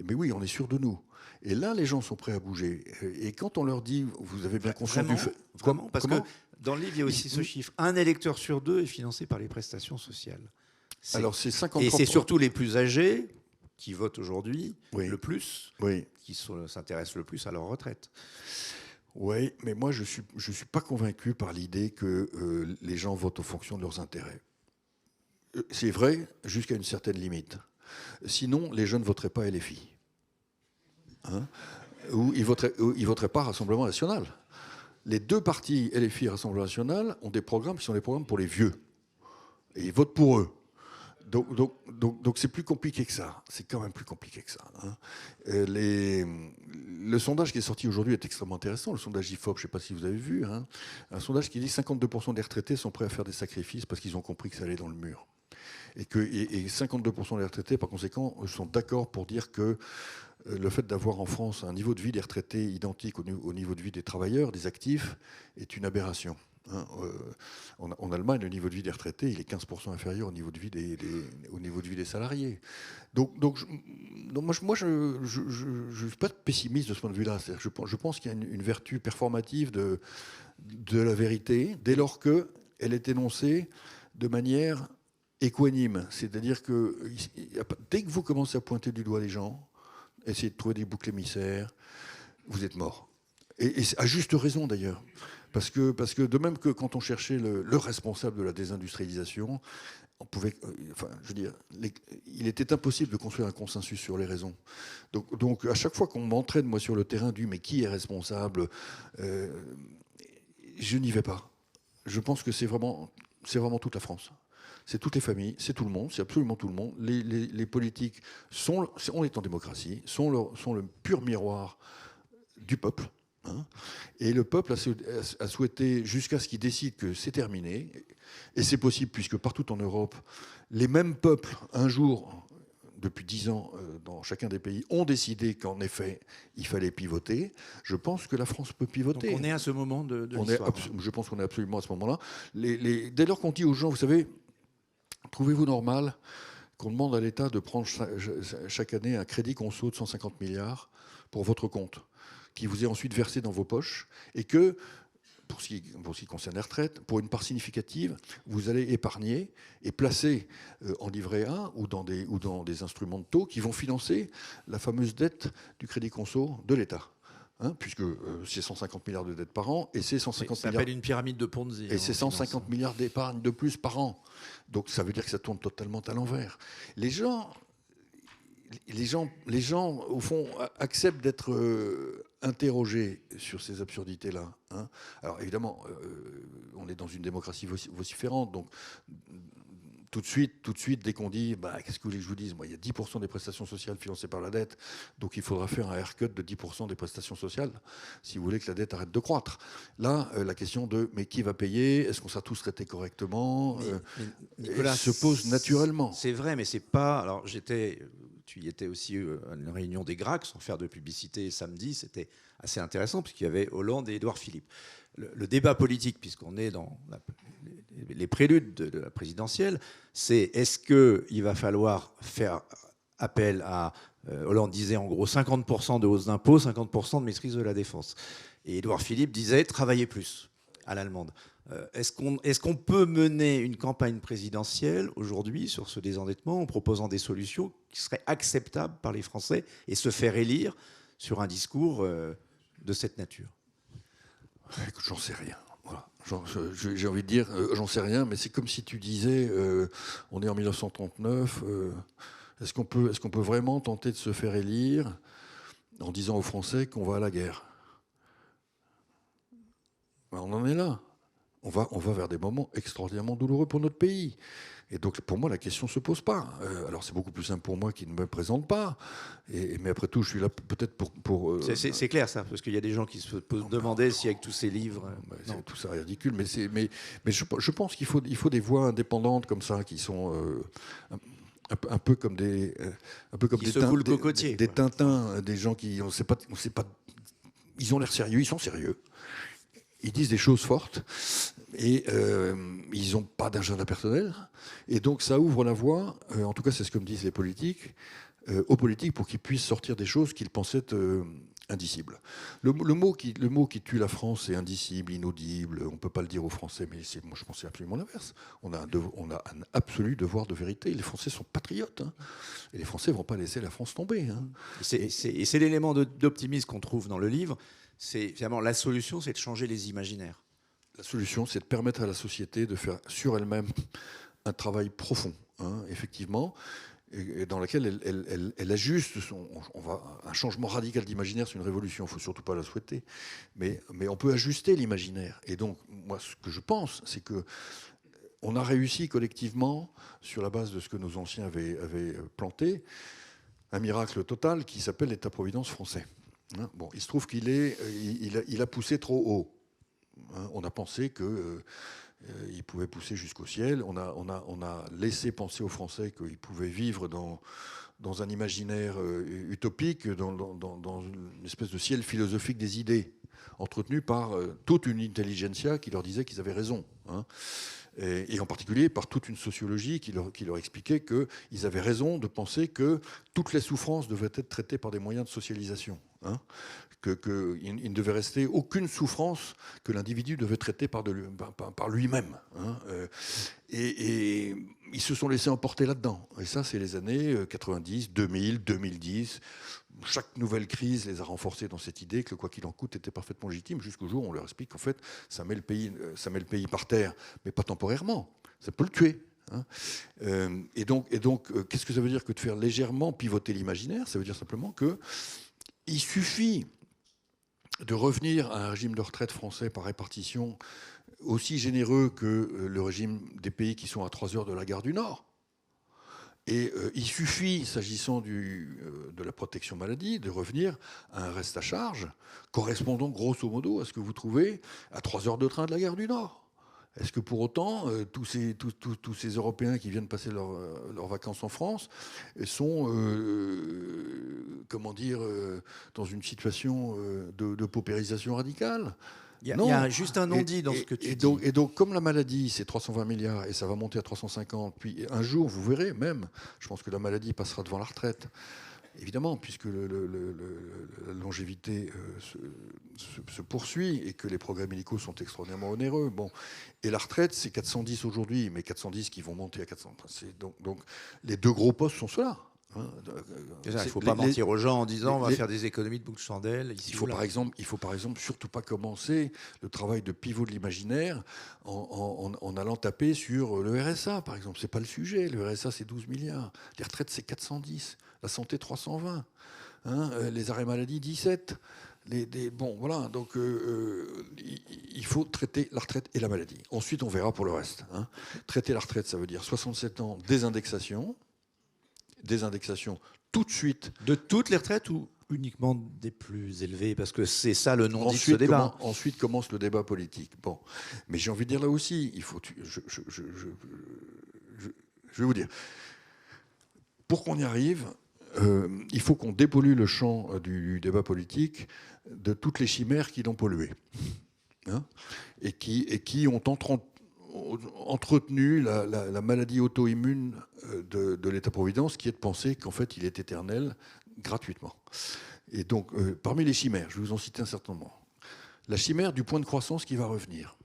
Mais oui, on est sûr de nous. Et là, les gens sont prêts à bouger. Et quand on leur dit, vous avez bien conscience du fait. Vraiment, parce que dans le livre, il y a aussi ce chiffre. Un électeur sur deux est financé par les prestations sociales. Alors c'est 50%. Et c'est surtout les plus âgés qui votent aujourd'hui le plus, qui s'intéressent le plus à leur retraite. Oui, mais moi, je suis pas convaincu par l'idée que les gens votent en fonction de leurs intérêts. C'est vrai jusqu'à une certaine limite. Sinon, les jeunes ne voteraient pas LFI. Hein, ou ils voteraient pas Rassemblement National. Les deux partis, LFI et Rassemblement National, ont des programmes qui sont des programmes pour les vieux. Et ils votent pour eux. Donc c'est plus compliqué que ça. C'est quand même plus compliqué que ça. Hein. Le sondage qui est sorti aujourd'hui est extrêmement intéressant. Le sondage IFOP, je ne sais pas si vous avez vu. Hein. Un sondage qui dit que 52% des retraités sont prêts à faire des sacrifices parce qu'ils ont compris que ça allait dans le mur. Et 52% des retraités, par conséquent, sont d'accord pour dire que le fait d'avoir en France un niveau de vie des retraités identique au niveau de vie des travailleurs, des actifs, est une aberration. Hein, en Allemagne, le niveau de vie des retraités, il est 15% inférieur au niveau de vie des salariés. Donc moi, je ne suis pas pessimiste de ce point de vue-là. Je pense qu'il y a une vertu performative de la vérité, dès lors qu'elle est énoncée de manière équanime. C'est-à-dire que dès que vous commencez à pointer du doigt les gens, essayer de trouver des boucs émissaires, vous êtes mort. Et à juste raison d'ailleurs. Parce que de même que quand on cherchait le responsable de la désindustrialisation, on pouvait, il était impossible de construire un consensus sur les raisons. Donc à chaque fois qu'on m'entraîne moi sur le terrain du mais qui est responsable, je n'y vais pas. Je pense que c'est vraiment toute la France. C'est toutes les familles, c'est tout le monde, c'est absolument tout le monde. Les politiques on est en démocratie, sont le pur miroir du peuple. Hein, et le peuple a souhaité, jusqu'à ce qu'il décide que c'est terminé, et c'est possible puisque partout en Europe, les mêmes peuples, un jour, depuis 10 ans, dans chacun des pays, ont décidé qu'en effet, il fallait pivoter. Je pense que la France peut pivoter. Donc on est à ce moment de l'histoire. Je pense qu'on est absolument à ce moment-là. Dès lors qu'on dit aux gens, vous savez, trouvez-vous normal qu'on demande à l'État de prendre chaque année un crédit conso de 150 milliards pour votre compte, qui vous est ensuite versé dans vos poches, et que, pour ce qui concerne les retraites, pour une part significative, vous allez épargner et placer en livret A ou dans des instruments de taux qui vont financer la fameuse dette du crédit conso de l'État. Hein, puisque c'est 150 milliards de dettes par an et c'est 150 milliards. Ça s'appelle une pyramide de Ponzi. Et c'est 150 milliards d'épargne de plus par an. Donc ça veut dire que ça tourne totalement à l'envers. Les gens, au fond, acceptent d'être interrogés sur ces absurdités-là. Hein. Alors évidemment, on est dans une démocratie vociférante, donc tout de suite, dès qu'on dit, qu'est-ce que vous voulez que je vous dise ? Moi, il y a 10% des prestations sociales financées par la dette, donc il faudra faire un haircut de 10% des prestations sociales si vous voulez que la dette arrête de croître. Là, la question de, mais qui va payer ? Est-ce qu'on sera tous traités correctement ? Nicolas, se pose naturellement. C'est vrai, mais c'est pas... Alors, tu y étais aussi à une réunion des GRAC, sans faire de publicité samedi, c'était assez intéressant, puisqu'il y avait Hollande et Édouard Philippe. Le débat politique, puisqu'on est dans les préludes de la présidentielle, c'est est-ce qu'il va falloir faire appel à... Hollande disait en gros 50% de hausse d'impôts, 50% de maîtrise de la défense. Et Édouard Philippe disait travailler plus, à l'allemande. Est-ce qu'on peut mener une campagne présidentielle aujourd'hui sur ce désendettement en proposant des solutions qui seraient acceptables par les Français et se faire élire sur un discours de cette nature ? Écoute, j'en sais rien. Voilà. J'ai envie de dire, j'en sais rien, mais c'est comme si tu disais, on est en 1939, est-ce qu'on peut vraiment tenter de se faire élire en disant aux Français qu'on va à la guerre ? On en est là. On va vers des moments extraordinairement douloureux pour notre pays. Et donc, pour moi, la question ne se pose pas. Alors, c'est beaucoup plus simple pour moi qui ne me présente pas. Mais après tout, je suis là peut-être pour c'est clair, ça, parce qu'il y a des gens qui se demandaient si, avec tous ces livres... tout ça est ridicule. Mais je pense qu'il faut des voix indépendantes comme ça, qui sont un peu comme des, secouent le cocotier, des quoi. Tintins, des gens qui, on sait pas, ils ont l'air sérieux, ils sont sérieux. Ils disent des choses fortes et ils n'ont pas d'agenda personnel. Et donc ça ouvre la voie, en tout cas c'est ce que me disent les politiques, aux politiques pour qu'ils puissent sortir des choses qu'ils pensaient indicibles. Le mot qui tue la France, c'est indicible, inaudible. On ne peut pas le dire aux Français, mais moi je pensais absolument l'inverse. On a un absolu devoir de vérité. Les Français sont patriotes. Hein, et les Français ne vont pas laisser la France tomber. Hein. Et c'est l'élément d'optimisme qu'on trouve dans le livre. C'est finalement la solution, c'est de changer les imaginaires. La solution, c'est de permettre à la société de faire sur elle-même un travail profond, hein, effectivement, et dans lequel elle ajuste un changement radical d'imaginaire, c'est une révolution, il ne faut surtout pas la souhaiter, mais on peut ajuster l'imaginaire. Et donc, moi, ce que je pense, c'est que on a réussi collectivement, sur la base de ce que nos anciens avaient planté, un miracle total qui s'appelle l'État-providence français. Hein, bon, il se trouve il a poussé trop haut. Hein, on a pensé qu'il pouvait pousser jusqu'au ciel. On a laissé penser aux Français qu'ils pouvaient vivre dans un imaginaire utopique, dans une espèce de ciel philosophique des idées, entretenu par toute une intelligentsia qui leur disait qu'ils avaient raison. Hein. Et en particulier par toute une sociologie qui leur expliquait qu'ils avaient raison de penser que toutes les souffrances devaient être traitées par des moyens de socialisation. Hein, qu'il ne devait rester aucune souffrance que l'individu devait traiter par lui-même. Hein, et ils se sont laissés emporter là-dedans. Et ça, c'est les années 90, 2000, 2010. Chaque nouvelle crise les a renforcés dans cette idée que le quoi qu'il en coûte était parfaitement légitime, jusqu'au jour où on leur explique qu'en fait, ça met le pays par terre, mais pas temporairement. Ça peut le tuer. Hein. Et donc, qu'est-ce que ça veut dire que de faire légèrement pivoter l'imaginaire? Ça veut dire simplement qu'il suffit de revenir à un régime de retraite français par répartition aussi généreux que le régime des pays qui sont à 3 heures de la gare du Nord. Et il suffit, s'agissant de la protection maladie, de revenir à un reste à charge correspondant grosso modo à ce que vous trouvez à 3 heures de train de la gare du Nord. Est-ce que pour autant, tous ces Européens qui viennent passer leurs vacances en France sont, dans une situation de paupérisation radicale? Il y a juste un non-dit dans ce que tu dis. Et donc, comme la maladie, c'est 320 milliards et ça va monter à 350, puis un jour, vous verrez même, je pense que la maladie passera devant la retraite. Évidemment, puisque la longévité se poursuit et que les progrès médicaux sont extraordinairement onéreux. Bon. Et la retraite, c'est 410 aujourd'hui, mais 410 qui vont monter à 400. Donc les deux gros postes sont ceux-là. Hein. Il ne faut pas mentir aux gens en disant on va faire des économies de boucle de chandelle. Il faut par exemple surtout pas commencer le travail de pivot de l'imaginaire en allant taper sur le RSA, par exemple. C'est pas le sujet. Le RSA, c'est 12 milliards. Les retraites, c'est 410. La santé, 320. Hein, les arrêts maladie, 17. Bon, voilà. Donc, il faut traiter la retraite et la maladie. Ensuite, on verra pour le reste. Hein. Traiter la retraite, ça veut dire 67 ans, désindexation tout de suite. De toutes les retraites ou uniquement des plus élevées? Parce que c'est ça le non-dit de ce débat. Ensuite commence le débat politique. Bon. Mais j'ai envie de dire là aussi, je vais vous dire, pour qu'on y arrive, il faut qu'on dépollue le champ du débat politique de toutes les chimères qui l'ont pollué. Hein, et qui ont entretenu la maladie auto-immune de l'État-providence, qui est de penser qu'en fait, il est éternel gratuitement. Et donc, parmi les chimères, je vais vous en citer un certain nombre. La chimère du point de croissance qui va revenir.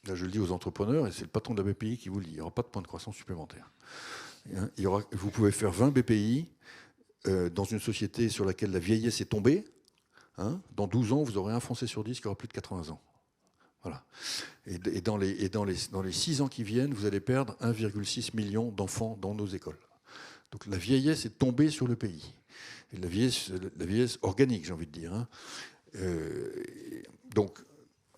Là, je le dis aux entrepreneurs, et c'est le patron de la BPI qui vous le dit, il n'y aura pas de point de croissance supplémentaire. Vous pouvez faire 20 BPI dans une société sur laquelle la vieillesse est tombée. Hein, dans 12 ans, vous aurez un Français sur 10 qui aura plus de 80 ans. Voilà. Et dans les 6 ans qui viennent, vous allez perdre 1,6 million d'enfants dans nos écoles. Donc la vieillesse est tombée sur le pays. Et la vieillesse organique, j'ai envie de dire. Hein. Donc,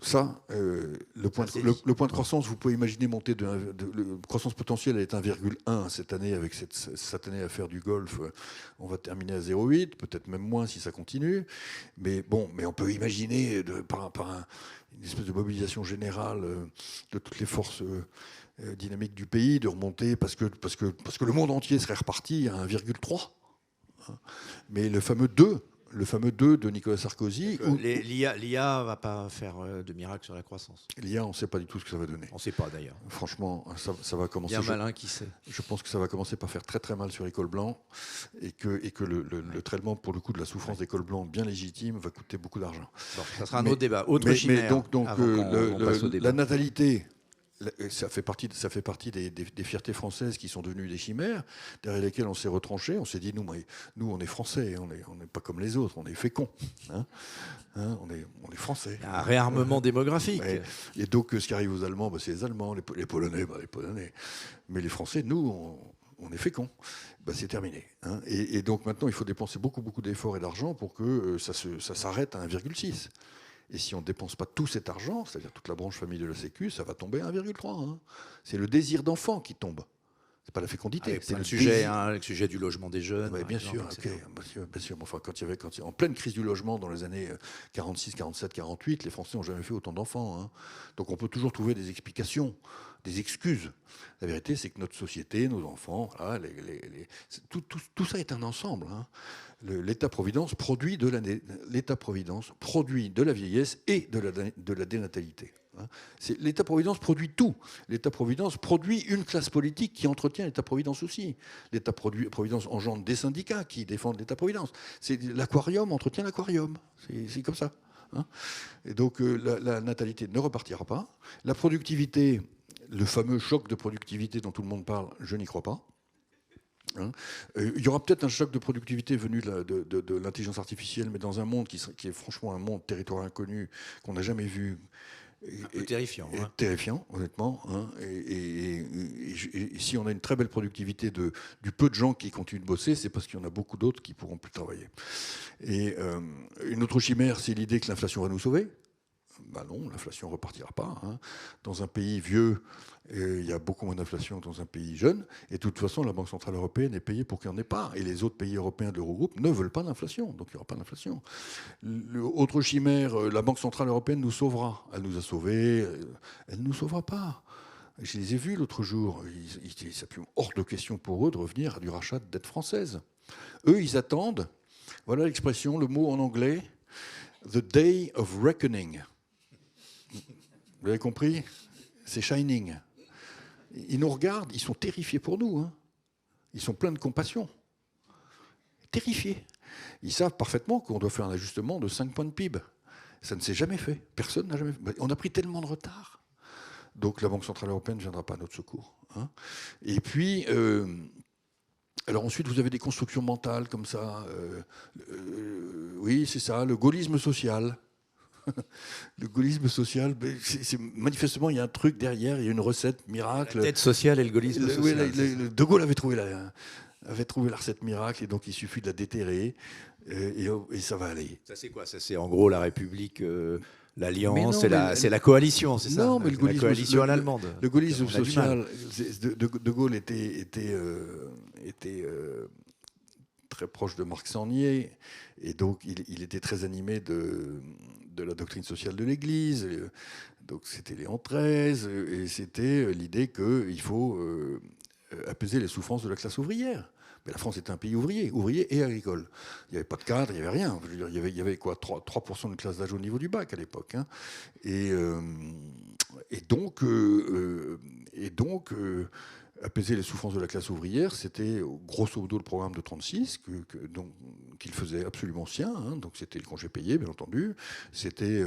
Ça, le point de croissance, vous pouvez imaginer monter le croissance potentielle est 1,1 cette année avec cette année à faire du golf. On va terminer à 0,8, peut-être même moins si ça continue. Mais bon, mais on peut imaginer une espèce de mobilisation générale de toutes les forces dynamiques du pays de remonter parce que le monde entier serait reparti à 1,3. Mais le fameux 2 de Nicolas Sarkozy. L'IA ne va pas faire de miracle sur la croissance. L'IA, on ne sait pas du tout ce que ça va donner. On ne sait pas d'ailleurs. Franchement, ça va commencer. Bien malin qui sait. Je pense que ça va commencer par faire très très mal sur les cols blancs et que le traitement, pour le coup, de la souffrance des cols blancs bien légitime va coûter beaucoup d'argent. Bon, ça sera un autre débat. Autre chimère. Mais donc la natalité. Ça fait partie des fiertés françaises qui sont devenues des chimères, derrière lesquelles on s'est retranché. On s'est dit, nous, on est français, on n'est pas comme les autres, on est féconds. On est français. Un réarmement démographique. Et donc, ce qui arrive aux Allemands, c'est les Allemands, les Polonais, les Polonais. Mais les Français, nous, on est féconds. C'est terminé. Et donc, maintenant, il faut dépenser beaucoup, beaucoup d'efforts et d'argent pour que ça s'arrête à 1,6. Et si on ne dépense pas tout cet argent, c'est-à-dire toute la branche famille de la Sécu, ça va tomber à 1,3. C'est le désir d'enfant qui tombe. C'est pas la fécondité. C'est le sujet du logement des jeunes. Bien sûr, bien sûr. Enfin, quand il y avait en pleine crise du logement dans les années 46, 47, 48, les Français n'ont jamais fait autant d'enfants. Donc on peut toujours trouver des explications, des excuses. La vérité, c'est que notre société, nos enfants, voilà, tout ça est un ensemble. L'État-providence produit de la vieillesse et de la dénatalité. L'État-providence produit tout. L'État-providence produit une classe politique qui entretient l'État-providence aussi. L'État-providence engendre des syndicats qui défendent l'État-providence. L'aquarium entretient l'aquarium. C'est comme ça. Et donc la natalité ne repartira pas. La productivité, le fameux choc de productivité dont tout le monde parle, je n'y crois pas. Il y aura peut-être un choc de productivité venu de l'intelligence artificielle, mais dans un monde qui est franchement un monde territoire inconnu qu'on n'a jamais vu. Un peu terrifiant. Terrifiant, honnêtement. Et si on a une très belle productivité du peu de gens qui continuent de bosser, c'est parce qu'il y en a beaucoup d'autres qui ne pourront plus travailler. Et une autre chimère, c'est l'idée que l'inflation va nous sauver. Non, l'inflation ne repartira pas. Dans un pays vieux, il y a beaucoup moins d'inflation que dans un pays jeune. Et de toute façon, la Banque Centrale Européenne est payée pour qu'il n'y en ait pas. Et les autres pays européens de l'Eurogroupe ne veulent pas d'inflation. Donc il n'y aura pas d'inflation. Autre chimère, la Banque Centrale Européenne nous sauvera. Elle nous a sauvés. Elle ne nous sauvera pas. Je les ai vus l'autre jour. C'est hors de question pour eux de revenir à du rachat de dettes françaises. Eux, ils attendent, voilà l'expression, le mot en anglais, the day of reckoning. Vous avez compris? C'est Shining. Ils nous regardent, ils sont terrifiés pour nous. Ils sont pleins de compassion. Terrifiés. Ils savent parfaitement qu'on doit faire un ajustement de 5 points de PIB. Ça ne s'est jamais fait. Personne n'a jamais fait. On a pris tellement de retard. Donc la Banque Centrale Européenne ne viendra pas à notre secours. Et puis, alors ensuite, vous avez des constructions mentales comme ça. Oui, c'est ça, le gaullisme social. Le gaullisme social, manifestement, il y a un truc derrière, il y a une recette miracle. La dette sociale et le gaullisme social. De Gaulle avait trouvé la recette miracle, et donc il suffit de la déterrer, et ça va aller. Ça, c'est quoi? Ça, c'est en gros la République, l'Alliance, c'est la coalition, c'est ça? Non, mais la coalition à l'allemande. Le gaullisme social, de Gaulle était très proche de Marc Sangnier, et donc il était très animé de la doctrine sociale de l'Église. Donc c'était Léon XIII, et c'était l'idée qu'il faut apaiser les souffrances de la classe ouvrière. Mais la France était un pays ouvrier et agricole. Il n'y avait pas de cadre, il n'y avait rien. Je veux dire, il y avait quoi, 3% de classe d'âge au niveau du bac à l'époque. Et donc apaiser les souffrances de la classe ouvrière, c'était grosso modo le programme de 36 qu'il faisait absolument sien. Donc c'était le congé payé, bien entendu. C'était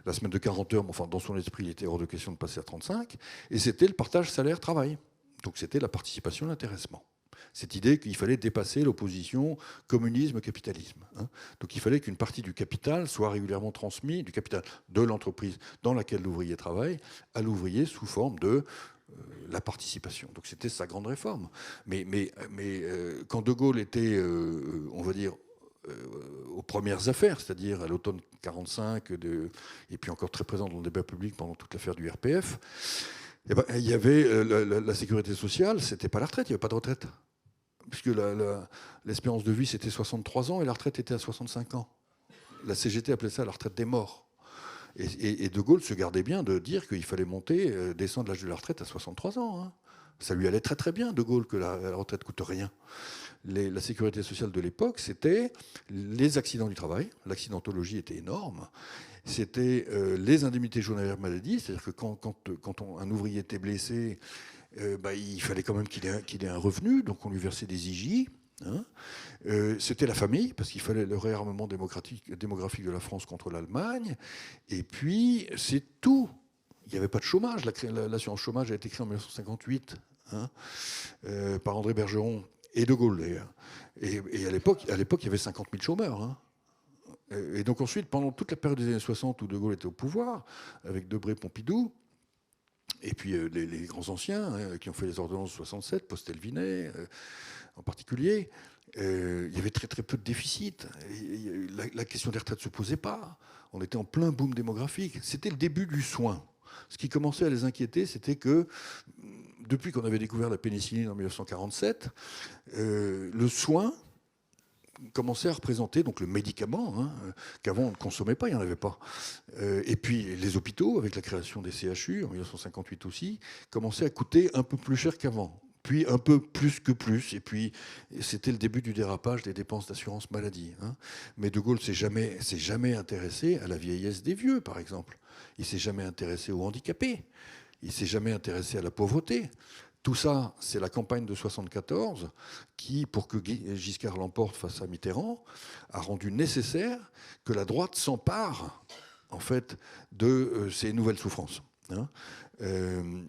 la semaine de 40 heures, mais enfin dans son esprit, il était hors de question de passer à 35. Et c'était le partage salaire-travail. Donc c'était la participation, l'intéressement. Cette idée qu'il fallait dépasser l'opposition communisme-capitalisme. Donc il fallait qu'une partie du capital soit régulièrement transmise, du capital de l'entreprise dans laquelle l'ouvrier travaille, à l'ouvrier sous forme de la participation. Donc c'était sa grande réforme. Mais quand De Gaulle était, on va dire, aux premières affaires, c'est-à-dire à l'automne 45, et puis encore très présent dans le débat public pendant toute l'affaire du RPF, eh ben, il y avait la sécurité sociale, c'était pas la retraite, il n'y avait pas de retraite. Puisque l'espérance de vie, c'était 63 ans et la retraite était à 65 ans. La CGT appelait ça la retraite des morts. Et De Gaulle se gardait bien de dire qu'il fallait descendre l'âge de la retraite à 63 ans. Hein. Ça lui allait très très bien, De Gaulle, que la retraite coûte rien. La sécurité sociale de l'époque, c'était les accidents du travail. L'accidentologie était énorme. C'était les indemnités journalières maladie, c'est-à-dire que quand un ouvrier était blessé, il fallait quand même qu'il ait un revenu, donc on lui versait des IJ. Hein. C'était la famille, parce qu'il fallait le réarmement démographique de la France contre l'Allemagne. Et puis, c'est tout. Il n'y avait pas de chômage. L'assurance chômage a été créée en 1958 par André Bergeron et De Gaulle, d'ailleurs. Et à l'époque, il y avait 50 000 chômeurs. Hein. Et donc ensuite, pendant toute la période des années 60 où De Gaulle était au pouvoir, avec Debré, Pompidou, et puis les grands anciens qui ont fait les ordonnances 67, Postel-Vinet en particulier, il y avait très très peu de déficit. La question des retraites ne se posait pas. On était en plein boom démographique. C'était le début du soin. Ce qui commençait à les inquiéter, c'était que depuis qu'on avait découvert la pénicilline en 1947, le soin commençait à représenter donc le médicament qu'avant on ne consommait pas, il n'y en avait pas. Et puis les hôpitaux, avec la création des CHU en 1958 aussi, commençaient à coûter un peu plus cher qu'avant. Puis un peu plus que plus, et puis c'était le début du dérapage des dépenses d'assurance maladie. Hein. Mais De Gaulle s'est jamais intéressé à la vieillesse des vieux, par exemple. Il s'est jamais intéressé aux handicapés. Il s'est jamais intéressé à la pauvreté. Tout ça, c'est la campagne de 1974 qui, pour que Giscard l'emporte face à Mitterrand, a rendu nécessaire que la droite s'empare, en fait, de ces nouvelles souffrances. Hein.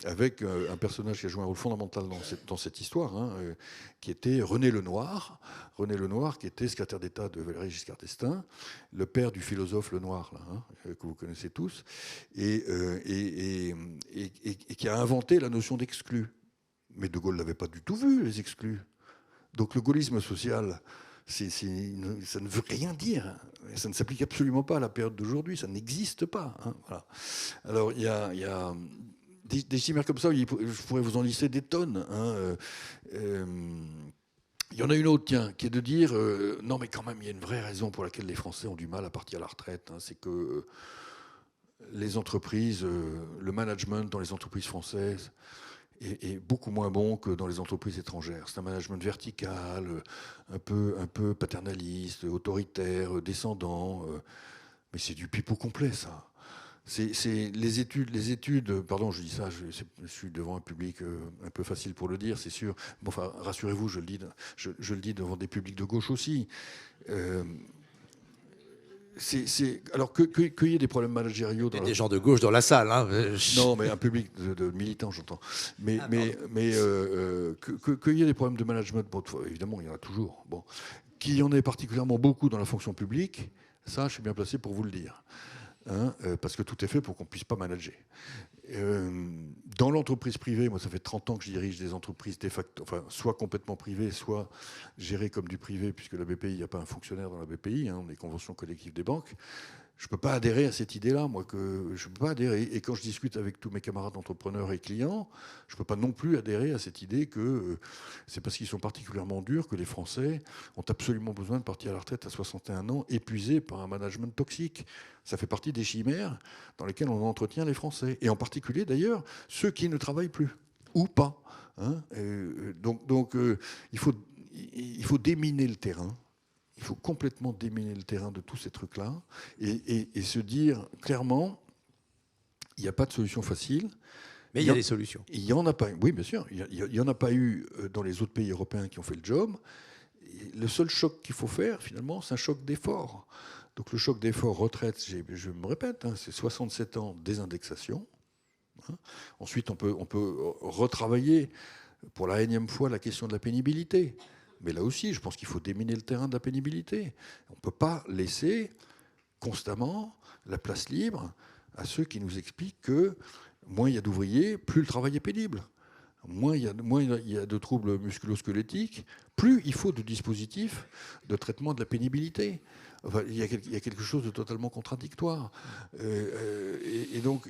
Avec un personnage qui a joué un rôle fondamental dans cette histoire, qui était René Lenoir. René Lenoir, qui était secrétaire d'État de Valéry Giscard d'Estaing, le père du philosophe Lenoir, que vous connaissez tous, et qui a inventé la notion d'exclu. Mais De Gaulle n'avait pas du tout vu, les exclus. Donc le gaullisme social, ça ne veut rien dire. Ça ne s'applique absolument pas à la période d'aujourd'hui. Ça n'existe pas. Hein, voilà. Alors il y a des chimères comme ça, je pourrais vous en lister des tonnes. Hein. Il y en a une autre, tiens, qui est de dire non, mais quand même, il y a une vraie raison pour laquelle les Français ont du mal à partir à la retraite. Hein, c'est que les entreprises, le management dans les entreprises françaises est beaucoup moins bon que dans les entreprises étrangères. C'est un management vertical, un peu paternaliste, autoritaire, descendant. Mais c'est du pipeau complet, ça. C'est les études. Pardon, je dis ça. Je suis devant un public un peu facile pour le dire, c'est sûr. Bon, enfin, rassurez-vous, je le dis devant des publics de gauche aussi. Alors qu'il y ait des problèmes managériaux. Il y a des gens de gauche dans la salle. Hein. Non, mais un public de militants, j'entends. Mais qu'il y ait des problèmes de management, bon, évidemment, il y en a toujours. Bon, qu'il y en ait particulièrement beaucoup dans la fonction publique, ça, je suis bien placé pour vous le dire. Hein, parce que tout est fait pour qu'on ne puisse pas manager. Dans l'entreprise privée, moi ça fait 30 ans que je dirige des entreprises de facto, enfin, soit complètement privées, soit gérées comme du privé, puisque la BPI, il n'y a pas un fonctionnaire dans la BPI, on est convention collective des banques. Je ne peux pas adhérer à cette idée-là, moi, je ne peux pas adhérer. Et quand je discute avec tous mes camarades entrepreneurs et clients, je ne peux pas non plus adhérer à cette idée que c'est parce qu'ils sont particulièrement durs que les Français ont absolument besoin de partir à la retraite à 61 ans, épuisés par un management toxique. Ça fait partie des chimères dans lesquelles on entretient les Français. Et en particulier, d'ailleurs, ceux qui ne travaillent plus, ou pas. Hein. Donc il faut déminer le terrain. Il faut complètement déminer le terrain de tous ces trucs-là et se dire clairement, il n'y a pas de solution facile. Mais il y a des solutions. Il n'y en a pas. Oui, bien sûr. Il n'y en a pas eu dans les autres pays européens qui ont fait le job. Le seul choc qu'il faut faire, finalement, c'est un choc d'effort. Donc le choc d'effort retraite, je me répète, c'est 67 ans désindexation. Ensuite, on peut retravailler pour la énième fois la question de la pénibilité. Mais là aussi, je pense qu'il faut déminer le terrain de la pénibilité. On ne peut pas laisser constamment la place libre à ceux qui nous expliquent que moins il y a d'ouvriers, plus le travail est pénible. moins il y a de troubles musculo-squelettiques, plus il faut de dispositifs de traitement de la pénibilité. Enfin, il y a quelque chose de totalement contradictoire. Et donc,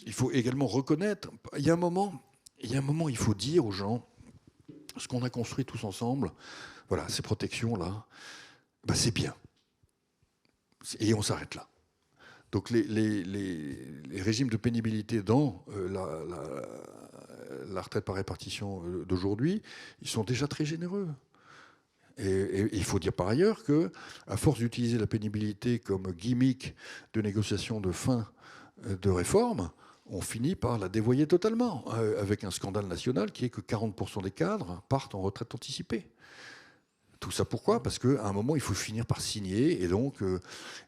il faut également reconnaître, il y a un moment, il faut dire aux gens ce qu'on a construit tous ensemble, voilà, ces protections-là, ben c'est bien. Et on s'arrête là. Donc les régimes de pénibilité dans la retraite par répartition d'aujourd'hui, ils sont déjà très généreux. Et il faut dire par ailleurs qu'à force d'utiliser la pénibilité comme gimmick de négociation de fin de réforme, on finit par la dévoyer totalement, avec un scandale national qui est que 40% des cadres partent en retraite anticipée. Tout ça pourquoi ? Parce qu'à un moment, il faut finir par signer, et donc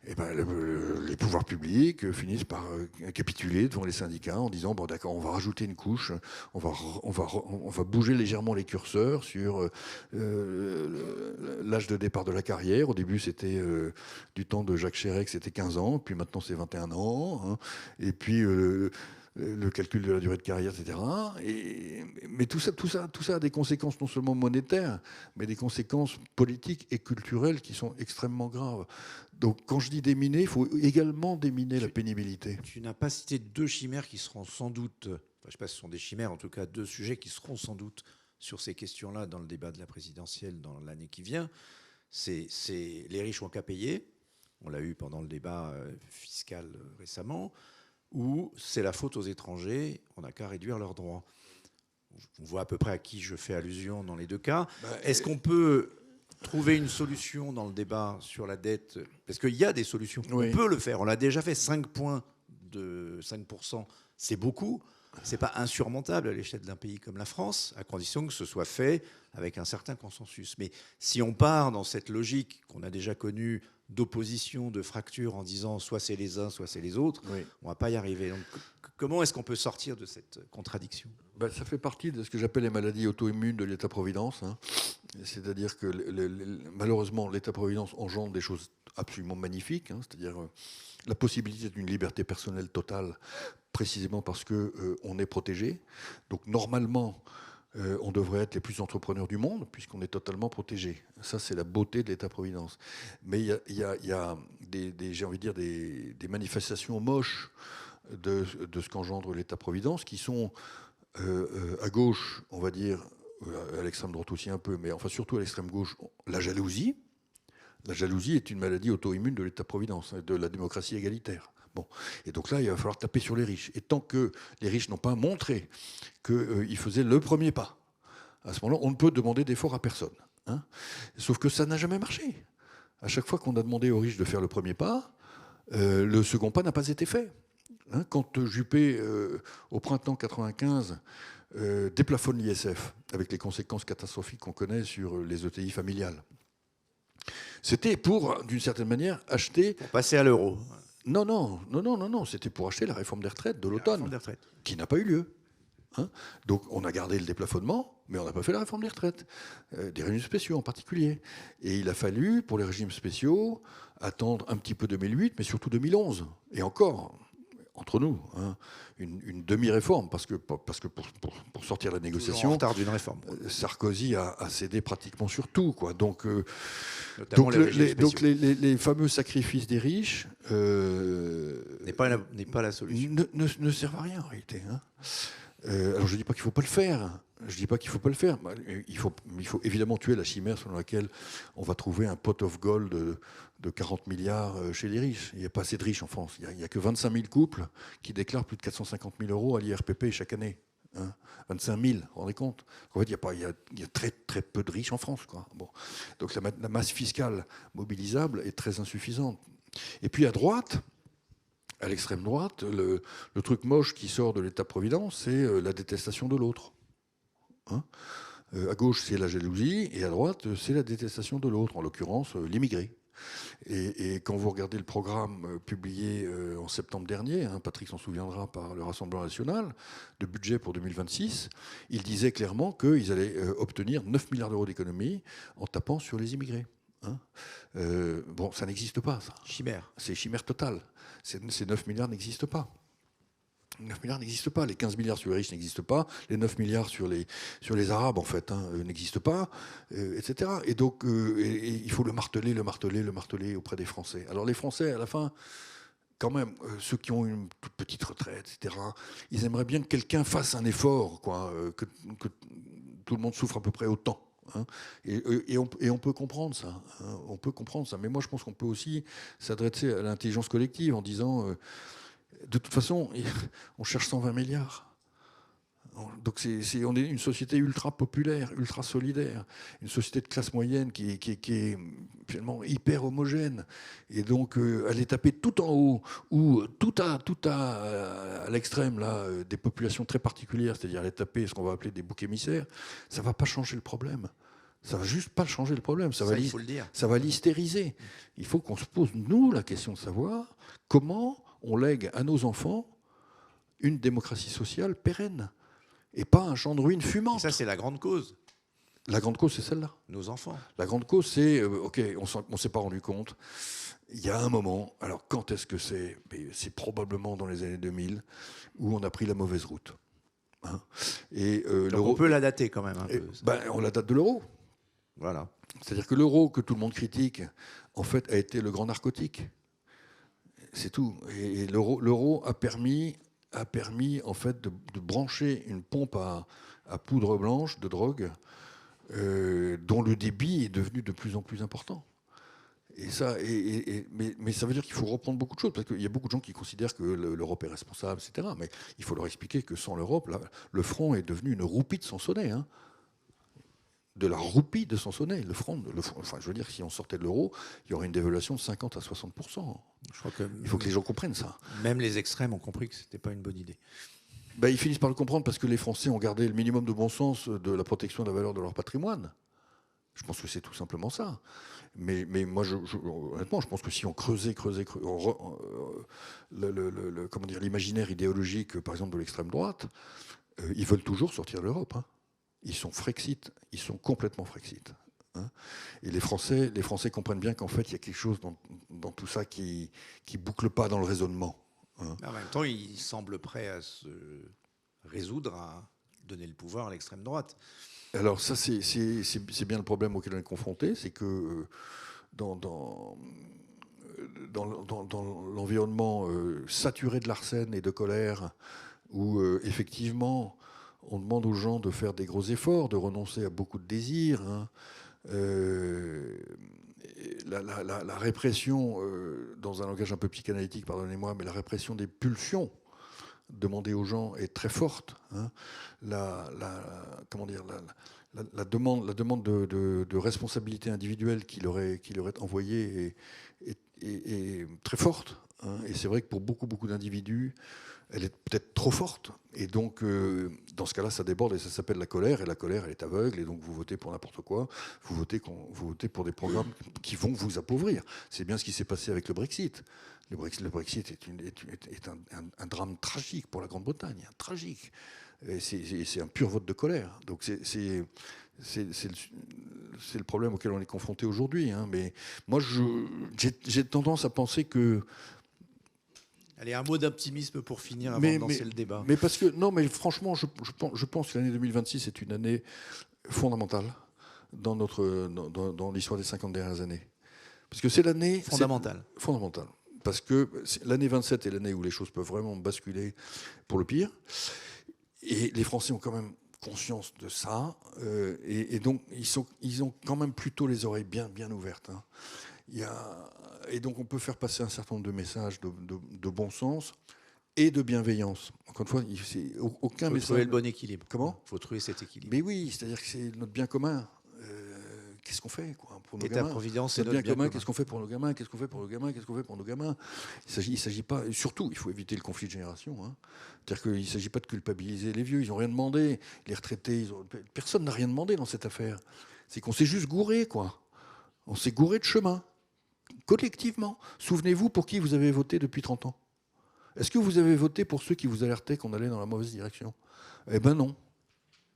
les pouvoirs publics finissent par capituler devant les syndicats en disant bon d'accord, on va rajouter une couche, on va bouger légèrement les curseurs sur l'âge de départ de la carrière. Au début, c'était du temps de Jacques Chirac, c'était 15 ans, puis maintenant c'est 21 ans, hein, et puis le calcul de la durée de carrière, etc. Mais tout ça a des conséquences non seulement monétaires, mais des conséquences politiques et culturelles qui sont extrêmement graves. Donc quand je dis déminer, il faut également déminer la pénibilité. Tu n'as pas cité deux chimères qui seront sans doute, enfin, je ne sais pas si ce sont des chimères, en tout cas deux sujets qui seront sans doute sur ces questions-là dans le débat de la présidentielle dans l'année qui vient. C'est les riches ont qu'à payer, on l'a eu pendant le débat fiscal récemment, ou c'est la faute aux étrangers, on n'a qu'à réduire leurs droits. On voit à peu près à qui je fais allusion dans les deux cas. Est-ce qu'on peut trouver une solution dans le débat sur la dette ? Parce qu'il y a des solutions. Oui. On peut le faire. On l'a déjà fait. 5% c'est beaucoup. Ce n'est pas insurmontable à l'échelle d'un pays comme la France, à condition que ce soit fait avec un certain consensus. Mais si on part dans cette logique qu'on a déjà connue d'opposition, de fracture, en disant soit c'est les uns, soit c'est les autres, oui, on ne va pas y arriver. Donc, comment est-ce qu'on peut sortir de cette contradiction ? Ça fait partie de ce que j'appelle les maladies auto-immunes de l'État-providence. Hein. C'est-à-dire que malheureusement, l'État-providence engendre des choses absolument magnifiques, hein, c'est-à-dire la possibilité d'une liberté personnelle totale, précisément parce qu'on est protégé. Donc normalement, on devrait être les plus entrepreneurs du monde, puisqu'on est totalement protégé. Ça, c'est la beauté de l'État-providence. Mais il y a j'ai envie de dire, des manifestations moches de ce qu'engendre l'État-providence, qui sont à gauche, on va dire, à l'extrême droite aussi un peu, mais enfin surtout à l'extrême gauche, la jalousie. La jalousie est une maladie auto-immune de l'État-providence, de la démocratie égalitaire. Bon. Et donc là, il va falloir taper sur les riches. Et tant que les riches n'ont pas montré qu'ils faisaient le premier pas, à ce moment-là, on ne peut demander d'effort à personne. Hein. Sauf que ça n'a jamais marché. À chaque fois qu'on a demandé aux riches de faire le premier pas, le second pas n'a pas été fait. Hein, quand Juppé, au printemps 95, déplafonne l'ISF, avec les conséquences catastrophiques qu'on connaît sur les ETI familiales, c'était pour, d'une certaine manière, acheter... Pour passer à l'euro. Non, c'était pour acheter la réforme des retraites de l'automne, qui n'a pas eu lieu. Hein, donc on a gardé le déplafonnement, mais on n'a pas fait la réforme des retraites, des régimes spéciaux en particulier. Et il a fallu, pour les régimes spéciaux, attendre un petit peu 2008, mais surtout 2011. Et encore, entre nous, hein, une demi-réforme, parce que pour sortir la négociation, en retard d'une réforme. Sarkozy a cédé pratiquement sur tout, quoi. Donc les fameux sacrifices des riches n'est pas la solution. Ne servent à rien en réalité. Hein. Alors je ne dis pas qu'il ne faut pas le faire. Il faut évidemment tuer la chimère selon laquelle on va trouver un pot of gold de 40 milliards chez les riches. Il n'y a pas assez de riches en France. Il n'y a que 25 000 couples qui déclarent plus de 450 000 euros à l'IRPP chaque année. Hein, 25 000, vous vous rendez compte ? En fait, il y a très, très peu de riches en France, quoi. Bon. Donc la masse fiscale mobilisable est très insuffisante. Et puis à droite, à l'extrême droite, le truc moche qui sort de l'État-providence, c'est la détestation de l'autre. Hein, à gauche, c'est la jalousie, et à droite, c'est la détestation de l'autre, en l'occurrence l'immigré. Et quand vous regardez le programme publié en septembre dernier, hein, Patrick s'en souviendra, par le Rassemblement national, de budget pour 2026, il disait clairement qu'ils allaient obtenir 9 milliards d'euros d'économies en tapant sur les immigrés. Hein. Bon, ça n'existe pas, ça. Chimère. C'est chimère totale. Ces 9 milliards n'existent pas. 9 milliards n'existent pas. Les 15 milliards sur les riches n'existent pas. Les 9 milliards sur les Arabes, en fait, n'existent pas, etc. Et donc, il faut le marteler auprès des Français. Alors, les Français, à la fin, quand même, ceux qui ont une toute petite retraite, etc., ils aimeraient bien que quelqu'un fasse un effort, quoi, que tout le monde souffre à peu près autant. Hein. Et on peut comprendre ça. Hein, on peut comprendre ça. Mais moi, je pense qu'on peut aussi s'adresser à l'intelligence collective en disant, de toute façon, on cherche 120 milliards. Donc on est une société ultra populaire, ultra solidaire, une société de classe moyenne qui est finalement hyper homogène. Et donc aller taper tout en haut ou tout à l'extrême là des populations très particulières, c'est-à-dire aller taper ce qu'on va appeler des boucs émissaires, ça va pas changer le problème. Ça va juste pas changer le problème. Ça va l'hystériser. Il faut qu'on se pose nous la question de savoir comment on lègue à nos enfants une démocratie sociale pérenne. Et pas un champ de ruines fumant. Ça, c'est la grande cause. La grande cause, c'est celle-là. Nos enfants. La grande cause, c'est, OK, on ne s'est pas rendu compte. Il y a un moment, alors quand est-ce que c'est ? C'est probablement dans les années 2000, où on a pris la mauvaise route. Hein. Et, donc on peut la dater quand même un peu. On la date de l'euro. Voilà. C'est-à-dire que l'euro que tout le monde critique, en fait, a été le grand narcotique. C'est tout. Et l'euro a permis en fait de brancher une pompe à poudre blanche de drogue dont le débit est devenu de plus en plus important. Et ça, mais ça veut dire qu'il faut reprendre beaucoup de choses, parce qu'il y a beaucoup de gens qui considèrent que l'Europe est responsable, etc. Mais il faut leur expliquer que sans l'Europe, là, le franc est devenu une roupie de Sansonnet. Hein. De la roupie de Sansonnet. Le franc, enfin, je veux dire, si on sortait de l'euro, il y aurait une dévaluation de 50 à 60%. Je crois il faut que les gens comprennent ça. Même les extrêmes ont compris que ce n'était pas une bonne idée. Ils finissent par le comprendre parce que les Français ont gardé le minimum de bon sens de la protection de la valeur de leur patrimoine. Je pense que c'est tout simplement ça. Mais moi, honnêtement, je pense que si on creusait l'imaginaire idéologique, par exemple, de l'extrême droite, ils veulent toujours sortir de l'Europe. Hein. Ils sont Frexit, ils sont complètement Frexit. Hein. Et les Français comprennent bien qu'en fait, il y a quelque chose dans tout ça qui boucle pas dans le raisonnement. Hein. En même temps, ils semblent prêts à se résoudre à donner le pouvoir à l'extrême droite. Alors ça, c'est bien le problème auquel on est confronté, c'est que dans l'environnement saturé de l'arsène et de colère, où effectivement on demande aux gens de faire des gros efforts, de renoncer à beaucoup de désirs, hein, la répression, dans un langage un peu psychanalytique, pardonnez-moi, mais la répression des pulsions demandée aux gens est très forte. Hein. La demande de responsabilité individuelle qu'il aurait envoyée est très forte. Hein. Et c'est vrai que pour beaucoup d'individus, elle est peut-être trop forte. Et donc, dans ce cas-là, ça déborde et ça s'appelle la colère. Et la colère, elle est aveugle. Et donc, vous votez pour n'importe quoi. Vous votez pour des programmes qui vont vous appauvrir. C'est bien ce qui s'est passé avec le Brexit. Le Brexit est un drame tragique pour la Grande-Bretagne. Tragique. Et c'est un pur vote de colère. Donc, c'est le problème auquel on est confronté aujourd'hui. Hein. Mais moi, j'ai tendance à penser que... Allez, un mot d'optimisme pour finir avant de lancer le débat. Mais parce que, non, mais franchement, je pense que l'année 2026 est une année fondamentale dans l'histoire des 50 dernières années. Parce que c'est l'année... Fondamentale. Fondamentale. Parce que l'année 27 est l'année où les choses peuvent vraiment basculer pour le pire. Et les Français ont quand même conscience de ça. Et donc, ils ont quand même plutôt les oreilles bien ouvertes. Hein. Et donc, on peut faire passer un certain nombre de messages de bon sens et de bienveillance. Encore une fois, aucun message... Il faut trouver le bon équilibre. Comment ? Il faut trouver cet équilibre. Mais oui, c'est-à-dire que c'est notre bien commun. Qu'est-ce qu'on fait pour nos gamins ? État-providence, c'est notre bien commun. Qu'est-ce qu'on fait pour nos gamins ? Qu'est-ce qu'on fait pour nos gamins ? Qu'est-ce qu'on fait pour nos gamins ? Il s'agit pas... Et surtout, il faut éviter le conflit de génération. Hein. C'est-à-dire qu'il ne s'agit pas de culpabiliser les vieux. Ils n'ont rien demandé. Les retraités, personne n'a rien demandé dans cette affaire. C'est qu'on s'est juste gouré, quoi. On s'est gouré de chemin. Collectivement. Souvenez-vous pour qui vous avez voté depuis 30 ans. Est-ce que vous avez voté pour ceux qui vous alertaient qu'on allait dans la mauvaise direction ? Eh ben non.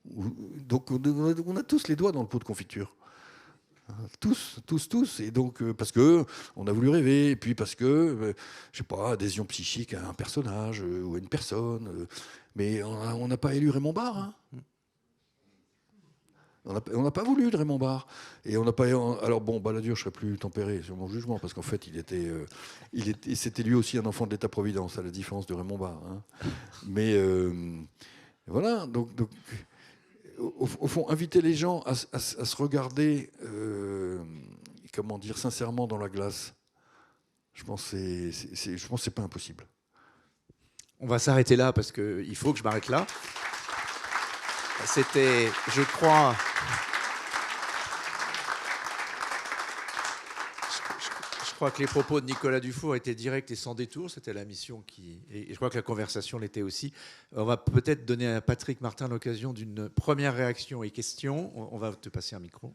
Donc on a tous les doigts dans le pot de confiture. Tous. Et donc, parce que on a voulu rêver, et puis parce que, je sais pas, adhésion psychique à un personnage ou à une personne. Mais on n'a pas élu Raymond Barre. Hein. On n'a pas voulu de Raymond Barre. Et on n'a pas. Alors bon, Balladur, je serais plus tempéré sur mon jugement, parce qu'en fait, c'était lui aussi un enfant de l'État-providence, à la différence de Raymond Barre. Hein. Mais voilà. Donc au fond, inviter les gens à se regarder, comment dire, sincèrement dans la glace, je pense que c'est pas impossible. On va s'arrêter là parce qu'il faut que je m'arrête là. C'était, je crois, que les propos de Nicolas Dufour étaient directs et sans détour. C'était la mission et je crois que la conversation l'était aussi. On va peut-être donner à Patrick Martin l'occasion d'une première réaction et question. On va te passer un micro.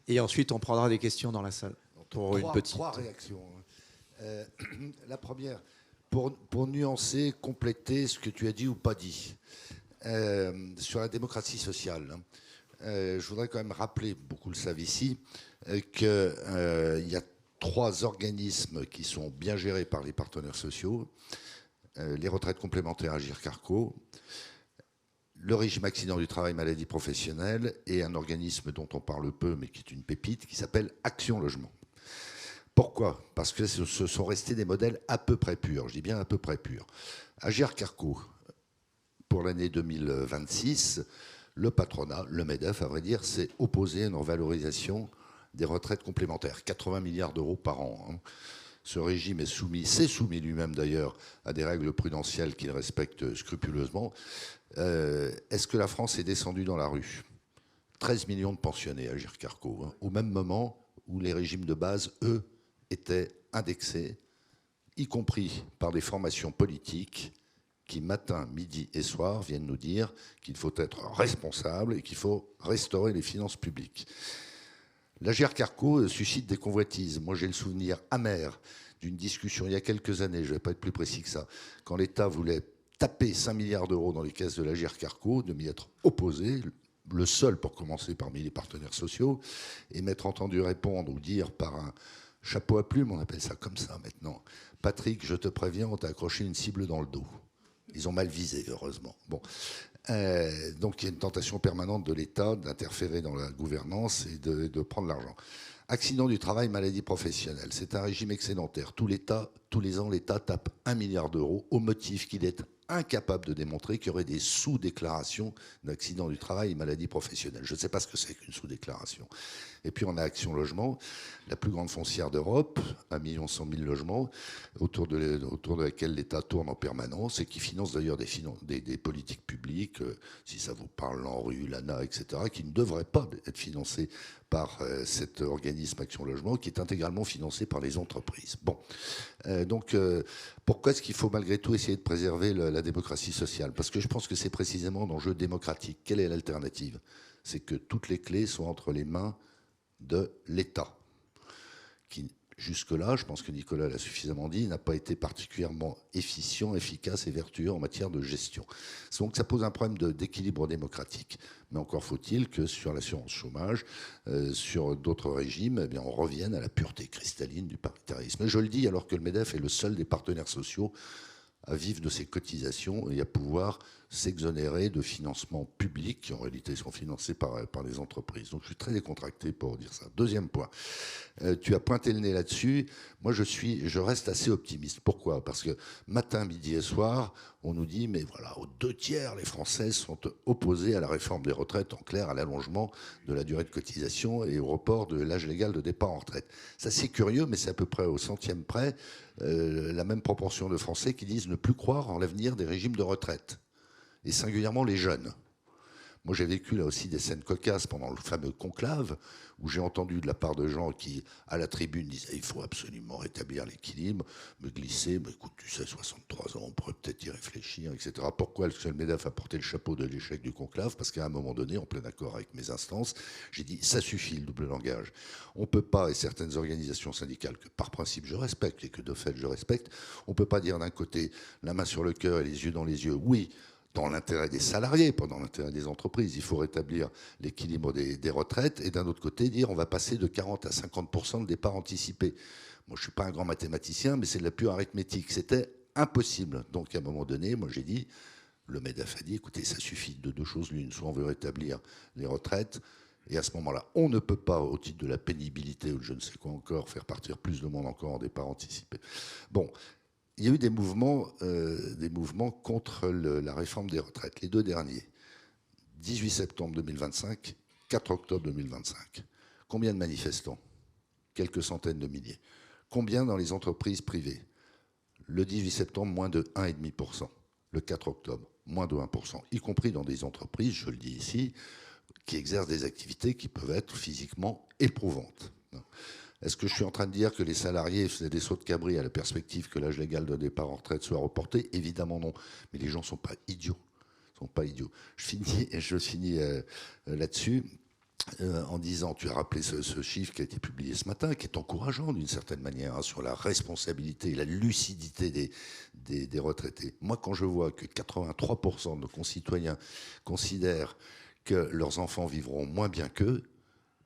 Et ensuite, on prendra des questions dans la salle. Pour une petite. Trois réactions. La première, pour nuancer, compléter ce que tu as dit ou pas dit. Sur la démocratie sociale, je voudrais quand même rappeler, beaucoup le savent ici, qu'il y a 3 organismes qui sont bien gérés par les partenaires sociaux, les retraites complémentaires Agirc-Arrco, le régime accident du travail maladie professionnelle et un organisme dont on parle peu mais qui est une pépite qui s'appelle Action Logement. Pourquoi ? Parce que ce sont restés des modèles à peu près purs, je dis bien à peu près purs. Agirc-Arrco, pour l'année 2026, le patronat, le MEDEF, à vrai dire, s'est opposé à une revalorisation des retraites complémentaires, 80 milliards d'euros par an. Hein. Ce régime s'est soumis lui-même d'ailleurs à des règles prudentielles qu'il respecte scrupuleusement. Est-ce que la France est descendue dans la rue ? 13 millions de pensionnés à Agirc-Arrco, hein, au même moment où les régimes de base, eux, étaient indexés, y compris par des formations politiques qui, matin, midi et soir, viennent nous dire qu'il faut être responsable et qu'il faut restaurer les finances publiques. L'Agirc-Arrco suscite des convoitises. Moi, j'ai le souvenir amer d'une discussion il y a quelques années, je ne vais pas être plus précis que ça, quand l'État voulait taper 5 milliards d'euros dans les caisses de l'Agirc-Arrco, de m'y être opposé, le seul pour commencer parmi les partenaires sociaux, et m'être entendu répondre ou dire par un chapeau à plumes, on appelle ça comme ça maintenant, Patrick, je te préviens, on t'a accroché une cible dans le dos. Ils ont mal visé, heureusement. Bon. Donc il y a une tentation permanente de l'État d'interférer dans la gouvernance et de prendre l'argent. Accident du travail, maladie professionnelle. C'est un régime excédentaire. Tous les ans, l'État tape 1 milliard d'euros au motif qu'il est incapable de démontrer qu'il y aurait des sous-déclarations d'accident du travail et maladie professionnelle. Je ne sais pas ce que c'est qu'une sous-déclaration. Et puis on a Action Logement, la plus grande foncière d'Europe, 1 100 000 logements, autour de laquelle l'État tourne en permanence et qui finance d'ailleurs des politiques publiques, si ça vous parle, l'ANRU, l'ANA, etc., qui ne devraient pas être financées par cet organisme Action Logement, qui est intégralement financé par les entreprises. Bon, donc pourquoi est-ce qu'il faut malgré tout essayer de préserver la démocratie sociale ? Parce que je pense que c'est précisément l'enjeu démocratique. Quelle est l'alternative ? C'est que toutes les clés sont entre les mains de l'État, qui jusque-là, je pense que Nicolas l'a suffisamment dit, n'a pas été particulièrement efficient, efficace et vertueux en matière de gestion. Donc ça pose un problème d'équilibre démocratique. Mais encore faut-il que sur l'assurance chômage, sur d'autres régimes, eh bien, on revienne à la pureté cristalline du paritarisme. Et je le dis alors que le MEDEF est le seul des partenaires sociaux à vivre de ses cotisations et à pouvoir s'exonérer de financements publics qui en réalité sont financés par les entreprises. Donc je suis très décontracté pour dire ça. Deuxième point, tu as pointé le nez là-dessus. Moi je reste assez optimiste. Pourquoi ? Parce que matin, midi et soir, on nous dit mais voilà, aux 2/3 les Français sont opposés à la réforme des retraites, en clair à l'allongement de la durée de cotisation et au report de l'âge légal de départ en retraite. Ça c'est curieux, mais c'est à peu près au centième près la même proportion de Français qui disent ne plus croire en l'avenir des régimes de retraite, et singulièrement les jeunes. Moi, j'ai vécu là aussi des scènes cocasses pendant le fameux conclave, où j'ai entendu de la part de gens qui, à la tribune, disaient il faut absolument rétablir l'équilibre, me glisser, mais écoute, tu sais, 63 ans, on pourrait peut-être y réfléchir, etc. Pourquoi est-ce que le MEDEF a porté le chapeau de l'échec du conclave ? Parce qu'à un moment donné, en plein accord avec mes instances, j'ai dit ça suffit le double langage. On ne peut pas, et certaines organisations syndicales que par principe je respecte et que de fait je respecte, on ne peut pas dire d'un côté la main sur le cœur et les yeux dans les yeux, oui, dans l'intérêt des salariés, pas dans l'intérêt des entreprises. Il faut rétablir l'équilibre des retraites et d'un autre côté dire on va passer de 40 à 50% de départ anticipé. Moi, je ne suis pas un grand mathématicien, mais c'est de la pure arithmétique. C'était impossible. Donc, à un moment donné, moi, j'ai dit, le MEDEF a dit, écoutez, ça suffit de deux choses l'une. Soit on veut rétablir les retraites, et à ce moment-là, on ne peut pas, au titre de la pénibilité ou de je ne sais quoi encore, faire partir plus de monde encore en départ anticipé. Bon, il y a eu des mouvements contre la réforme des retraites. Les deux derniers, 18 septembre 2025, 4 octobre 2025. Combien de manifestants? Quelques centaines de milliers. Combien dans les entreprises privées? Le 18 septembre, moins de 1,5%. Le 4 octobre, moins de 1%. Y compris dans des entreprises, je le dis ici, qui exercent des activités qui peuvent être physiquement éprouvantes. Est-ce que je suis en train de dire que les salariés faisaient des sauts de cabri à la perspective que l'âge légal de départ en retraite soit reporté? Évidemment non. Mais les gens ne sont pas idiots. Je finis là-dessus. En disant, tu as rappelé ce chiffre qui a été publié ce matin, qui est encourageant d'une certaine manière, hein, sur la responsabilité et la lucidité des retraités. Moi, quand je vois que 83% de nos concitoyens considèrent que leurs enfants vivront moins bien qu'eux,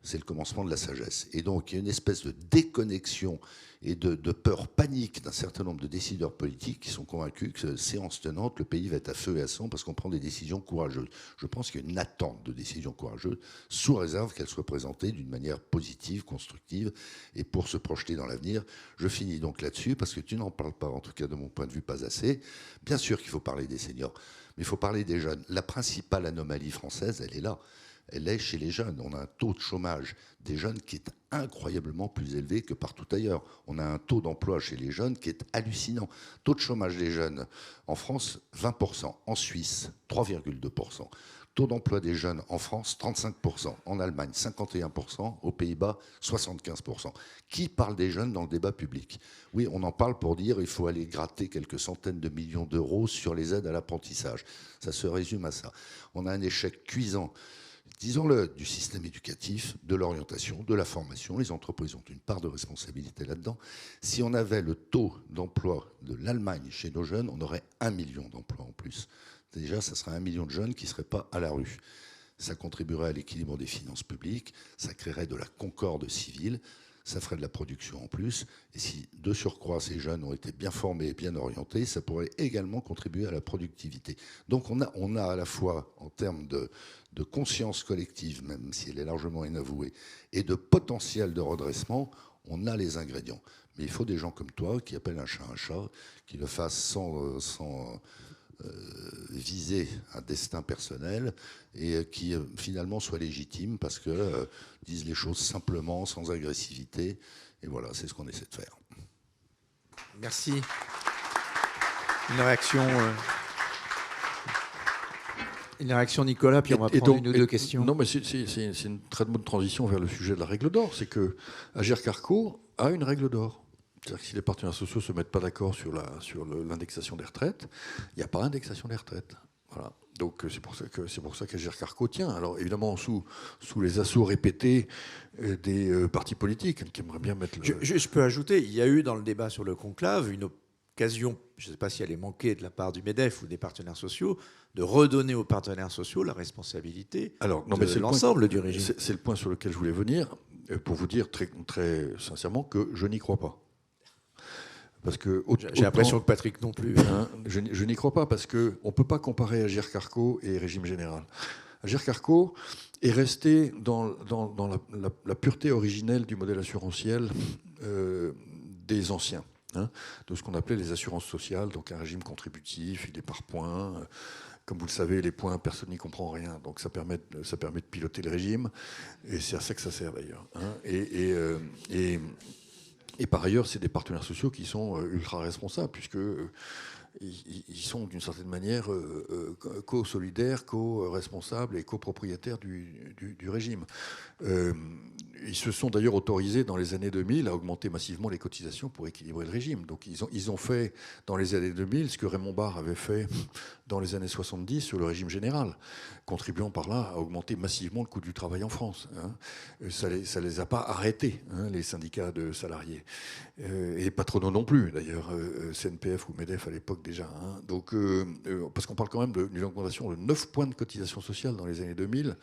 c'est le commencement de la sagesse. Et donc, il y a une espèce de déconnexion et de peur panique d'un certain nombre de décideurs politiques qui sont convaincus que, séance tenante, le pays va être à feu et à sang parce qu'on prend des décisions courageuses. Je pense qu'il y a une attente de décisions courageuses, sous réserve qu'elles soient présentées d'une manière positive, constructive, et pour se projeter dans l'avenir. Je finis donc là-dessus, parce que tu n'en parles pas, en tout cas de mon point de vue, pas assez. Bien sûr qu'il faut parler des seniors, mais il faut parler des jeunes. La principale anomalie française, elle est là. Elle est chez les jeunes. On a un taux de chômage des jeunes qui est incroyablement plus élevé que partout ailleurs. On a un taux d'emploi chez les jeunes qui est hallucinant. Taux de chômage des jeunes en France, 20%. En Suisse, 3,2%. Taux d'emploi des jeunes en France, 35%. En Allemagne, 51%. Aux Pays-Bas, 75%. Qui parle des jeunes dans le débat public? Oui, on en parle pour dire qu'il faut aller gratter quelques centaines de millions d'euros sur les aides à l'apprentissage. Ça se résume à ça. On a un échec cuisant, disons-le, du système éducatif, de l'orientation, de la formation. Les entreprises ont une part de responsabilité là-dedans. Si on avait le taux d'emploi de l'Allemagne chez nos jeunes, on aurait 1 million d'emplois en plus. Déjà, ça serait 1 million de jeunes qui ne seraient pas à la rue. Ça contribuerait à l'équilibre des finances publiques, ça créerait de la concorde civile, ça ferait de la production en plus. Et si, de surcroît, ces jeunes ont été bien formés et bien orientés, ça pourrait également contribuer à la productivité. Donc on a à la fois, en termes de conscience collective, même si elle est largement inavouée, et de potentiel de redressement, on a les ingrédients. Mais il faut des gens comme toi qui appellent un chat, qui le fassent sans viser un destin personnel et qui finalement soient légitimes parce que disent les choses simplement, sans agressivité. Et voilà, c'est ce qu'on essaie de faire. Merci. Une réaction... Une réaction, Nicolas, puis on va prendre une ou deux questions. Non, mais c'est une très bonne transition vers le sujet de la règle d'or. C'est que Agirc-Arrco a une règle d'or. C'est-à-dire que si les partenaires sociaux ne se mettent pas d'accord sur l'indexation des retraites, il n'y a pas d'indexation des retraites. Voilà. Donc c'est pour ça qu'Agirc-Arrco tient. Alors évidemment, sous les assauts répétés des partis politiques qui aimeraient bien mettre... Je peux ajouter, il y a eu dans le débat sur le conclave une occasion, je ne sais pas si elle est manquée de la part du MEDEF ou des partenaires sociaux, de redonner aux partenaires sociaux la responsabilité de l'ensemble du régime. C'est le point sur lequel je voulais venir, pour vous dire très, très sincèrement que je n'y crois pas. J'ai l'impression que Patrick non plus. Hein, je n'y crois pas, parce qu'on ne peut pas comparer Agirc-Arrco et régime général. Agirc-Arrco est resté dans la pureté originelle du modèle assurantiel des anciens. De ce qu'on appelait les assurances sociales, donc un régime contributif, il est par points. Comme vous le savez, les points, personne n'y comprend rien. Donc ça permet de piloter le régime, et c'est à ça que ça sert d'ailleurs. Et par ailleurs, c'est des partenaires sociaux qui sont ultra responsables, puisque ils sont d'une certaine manière co-solidaires, co-responsables et copropriétaires du régime. Ils se sont d'ailleurs autorisés dans les années 2000 à augmenter massivement les cotisations pour équilibrer le régime. Donc ils ont fait dans les années 2000 ce que Raymond Barre avait fait dans les années 70 sur le régime général, contribuant par là à augmenter massivement le coût du travail en France. Ça les a pas arrêtés, les syndicats de salariés. Et patronaux non plus, d'ailleurs. CNPF ou MEDEF à l'époque déjà. Hein. Donc, parce qu'on parle quand même d'une augmentation de 9 points de cotisation sociale dans les années 2000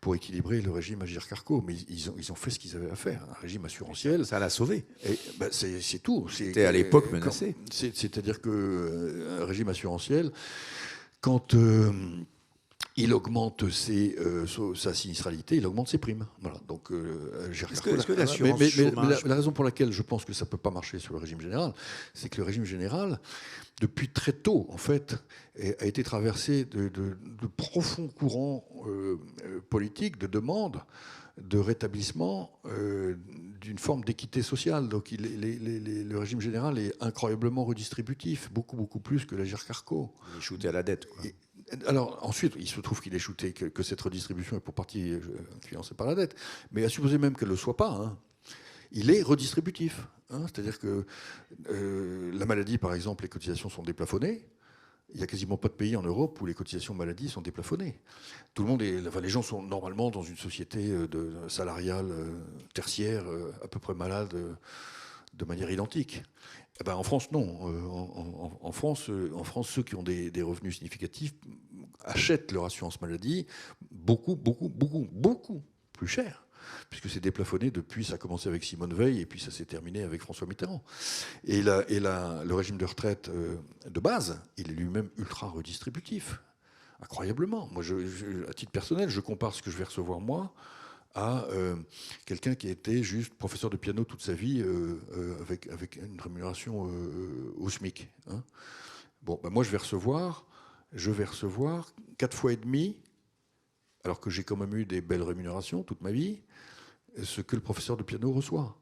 pour équilibrer le régime Agirc-Arrco. Mais ils ont fait ce qu'ils avaient à faire. Un régime assurantiel. Ça l'a sauvé. C'est tout. C'était à l'époque menacé. C'est-à-dire qu'un régime assurantiel, quand il augmente sa sinistralité, il augmente ses primes. Voilà. Donc, est-ce que l'assurance chômage... la raison pour laquelle je pense que ça ne peut pas marcher sur le régime général, c'est que le régime général, depuis très tôt, en fait, a été traversé de profonds courants politiques, de demandes de rétablissement d'une forme d'équité sociale. Donc le régime général est incroyablement redistributif, beaucoup plus que l'Agirc-Arrco. Il est shooté à la dette, quoi. Alors ensuite, il se trouve qu'il est shooté, que cette redistribution est pour partie financée par la dette. Mais à supposer même qu'elle ne le soit pas, hein, il est redistributif. Hein, c'est-à-dire que la maladie, par exemple, les cotisations sont déplafonnées. Il n'y a quasiment pas de pays en Europe où les cotisations maladie sont déplafonnées. Tout le monde les gens sont normalement dans une société salariale tertiaire à peu près malade de manière identique. Eh ben, en France, non. En France, ceux qui ont des revenus significatifs achètent leur assurance maladie beaucoup plus cher, puisque c'est déplafonné depuis, ça a commencé avec Simone Veil et puis ça s'est terminé avec François Mitterrand. Et le régime de retraite de base, il est lui-même ultra redistributif, incroyablement. Moi, à titre personnel, je compare ce que je vais recevoir moi à quelqu'un qui a été juste professeur de piano toute sa vie avec une rémunération au SMIC. Hein. Bon, ben moi, je vais recevoir 4 fois et demi, alors que j'ai quand même eu des belles rémunérations toute ma vie, ce que le professeur de piano reçoit.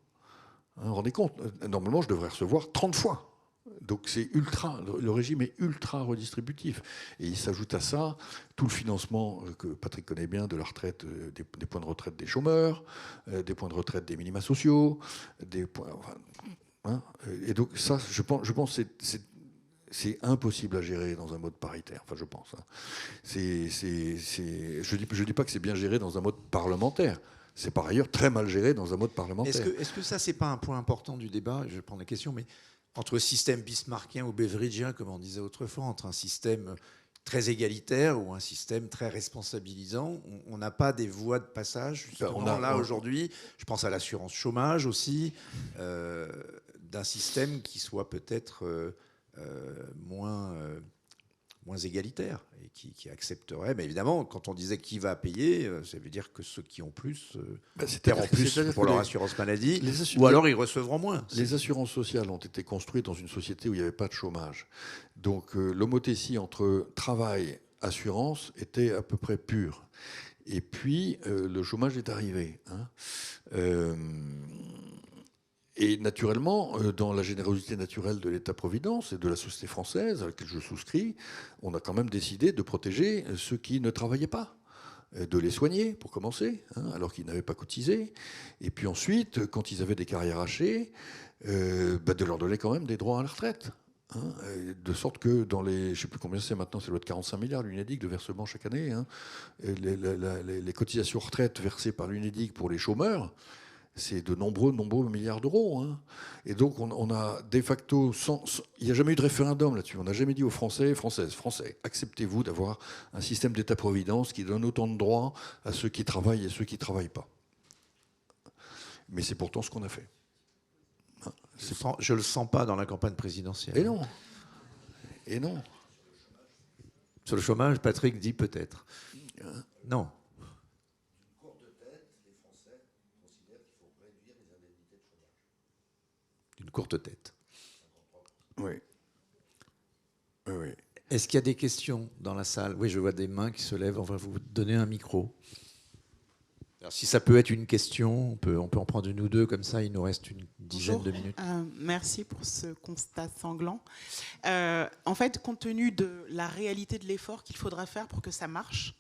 Hein, vous vous rendez compte ? Normalement, je devrais recevoir 30 fois. Donc le régime est ultra redistributif. Et il s'ajoute à ça tout le financement que Patrick connaît bien de la retraite, des points de retraite des chômeurs, des points de retraite des minima sociaux, des points... Hein, et donc ça, je pense que c'est impossible à gérer dans un mode paritaire. Enfin, je pense. Hein. Je dis pas que c'est bien géré dans un mode parlementaire. C'est par ailleurs très mal géré dans un mode parlementaire. Est-ce que ça, c'est pas un point important du débat ? Je vais prendre la question, mais entre système bismarckien ou beveridgien, comme on disait autrefois, entre un système très égalitaire ou un système très responsabilisant, on n'a pas des voies de passage justement, aujourd'hui, je pense à l'assurance chômage aussi, d'un système qui soit peut-être moins égalitaire et qui accepterait. Mais évidemment, quand on disait qui va payer, ça veut dire que ceux qui ont plus paieront plus pour leur assurance maladie, ou alors ils recevront moins. Les assurances sociales ont été construites dans une société où il n'y avait pas de chômage. Donc l'homothétie entre travail, assurance était à peu près pure. Et puis le chômage est arrivé. Hein. Et naturellement, dans la générosité naturelle de l'État-providence et de la société française, à laquelle je souscris, on a quand même décidé de protéger ceux qui ne travaillaient pas, de les soigner, pour commencer, hein, alors qu'ils n'avaient pas cotisé. Et puis ensuite, quand ils avaient des carrières hachées, de leur donner quand même des droits à la retraite. Hein, de sorte que dans les... Je ne sais plus combien c'est maintenant, ça doit être 45 milliards l'UNEDIC de versement chaque année. Hein, les cotisations retraite versées par l'UNEDIC pour les chômeurs, c'est de nombreux milliards d'euros. Hein. Et donc, on a de facto... il n'y a jamais eu de référendum là-dessus. On n'a jamais dit aux Français, Français, acceptez-vous d'avoir un système d'État-providence qui donne autant de droits à ceux qui travaillent et ceux qui ne travaillent pas. Mais c'est pourtant ce qu'on a fait. Hein. Je ne le sens pas dans la campagne présidentielle. Et non. Sur le chômage, Patrick dit peut-être. Non. D'une courte tête. Oui. Est-ce qu'il y a des questions dans la salle ? Oui, je vois des mains qui se lèvent. On va vous donner un micro. Alors, si ça peut être une question, on peut en prendre une ou deux, comme ça, il nous reste une dizaine de minutes. Merci pour ce constat sanglant. En fait, compte tenu de la réalité de l'effort qu'il faudra faire pour que ça marche,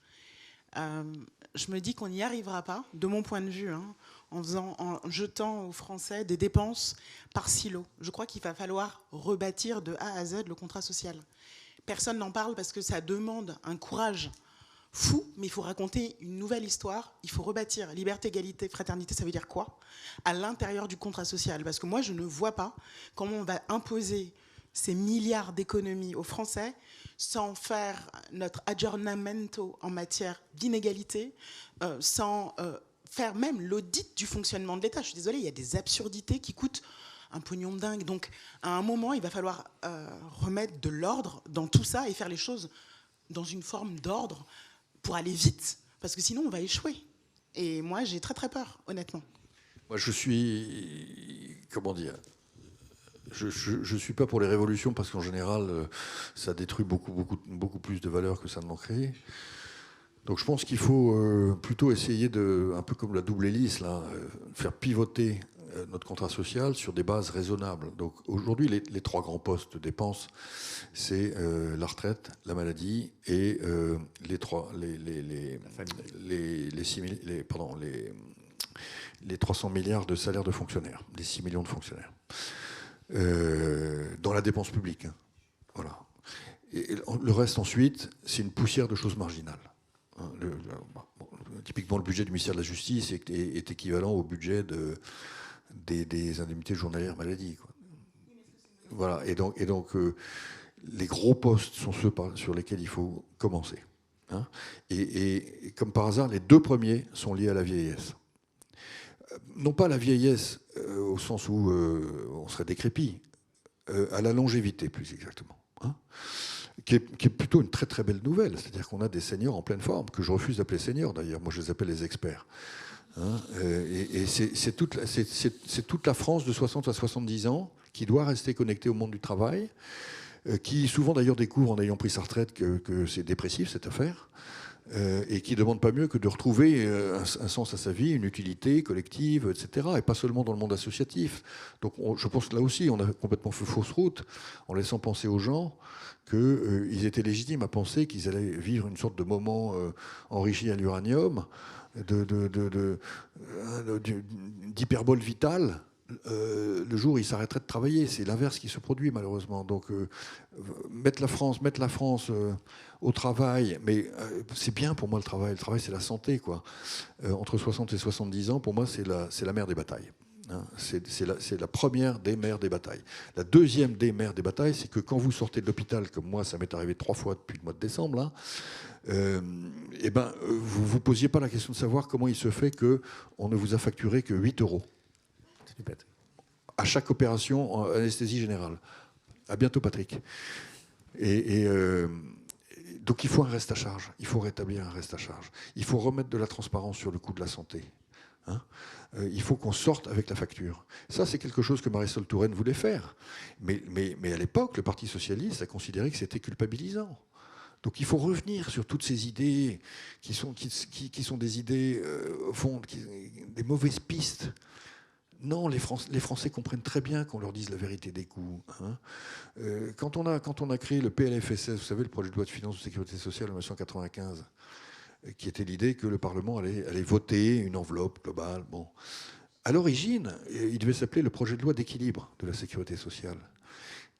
je me dis qu'on n'y arrivera pas, de mon point de vue, hein, en jetant aux Français des dépenses par silo. Je crois qu'il va falloir rebâtir de A à Z le contrat social. Personne n'en parle parce que ça demande un courage fou, mais il faut raconter une nouvelle histoire. Il faut rebâtir liberté, égalité, fraternité. Ça veut dire quoi ? À l'intérieur du contrat social. Parce que moi, je ne vois pas comment on va imposer ces milliards d'économies aux Français sans faire notre aggiornamento en matière d'inégalité, sans faire même l'audit du fonctionnement de l'État. Je suis désolée, il y a des absurdités qui coûtent un pognon de dingue. Donc, à un moment, il va falloir remettre de l'ordre dans tout ça et faire les choses dans une forme d'ordre pour aller vite, parce que sinon, on va échouer. Et moi, j'ai très, très peur, honnêtement. Moi, je suis... Comment dire ? Je suis pas pour les révolutions parce qu'en général, ça détruit beaucoup plus de valeur que ça n'en crée. Donc je pense qu'il faut plutôt essayer de, un peu comme la double hélice, là, faire pivoter notre contrat social sur des bases raisonnables. Donc aujourd'hui, les 3 grands postes de dépenses, c'est la retraite, la maladie et les 300 milliards de salaires de fonctionnaires, les 6 millions de fonctionnaires. Dans la dépense publique. Voilà. Et le reste, ensuite, c'est une poussière de choses marginales. Typiquement, le budget du ministère de la Justice est équivalent au budget des indemnités journalières maladie, quoi. Voilà. Et donc les gros postes sont ceux sur lesquels il faut commencer. Hein. Et comme par hasard, les 2 premiers sont liés à la vieillesse. Non pas la vieillesse au sens où on serait décrépit, à la longévité plus exactement, hein, qui est plutôt une très très belle nouvelle. C'est-à-dire qu'on a des seniors en pleine forme, que je refuse d'appeler seniors d'ailleurs, moi je les appelle les experts. Hein, et c'est toute la France de 60 à 70 ans qui doit rester connectée au monde du travail, qui souvent d'ailleurs découvre en ayant pris sa retraite que c'est dépressif cette affaire. Et qui ne demande pas mieux que de retrouver un sens à sa vie, une utilité collective, etc. Et pas seulement dans le monde associatif. Donc je pense que là aussi, on a complètement fait fausse route en laissant penser aux gens qu'ils étaient légitimes à penser qu'ils allaient vivre une sorte de moment enrichi à l'uranium, d'hyperbole vitale, le jour où ils s'arrêteraient de travailler. C'est l'inverse qui se produit malheureusement. Donc mettre la France au travail, mais c'est bien pour moi le travail. Le travail, c'est la santé, quoi. Entre 60 et 70 ans, pour moi, c'est la mère des batailles. Hein, c'est la première des mères des batailles. La deuxième des mères des batailles, c'est que quand vous sortez de l'hôpital, comme moi, ça m'est arrivé 3 fois depuis le mois de décembre, là, vous ne vous posiez pas la question de savoir comment il se fait qu'on ne vous a facturé que 8 € à chaque opération en anesthésie générale. À bientôt, Patrick. Donc il faut un reste à charge. Il faut rétablir un reste à charge. Il faut remettre de la transparence sur le coût de la santé. Hein, il faut qu'on sorte avec la facture. Ça, c'est quelque chose que Marisol Touraine voulait faire. Mais à l'époque, le Parti socialiste a considéré que c'était culpabilisant. Donc il faut revenir sur toutes ces idées qui sont des idées, des mauvaises pistes. Non, les Français comprennent très bien qu'on leur dise la vérité des coûts. Hein. Quand on a créé le PLFSS, vous savez, le projet de loi de finances de sécurité sociale en 1995, qui était l'idée que le Parlement allait voter une enveloppe globale. Bon. À l'origine, il devait s'appeler le projet de loi d'équilibre de la sécurité sociale.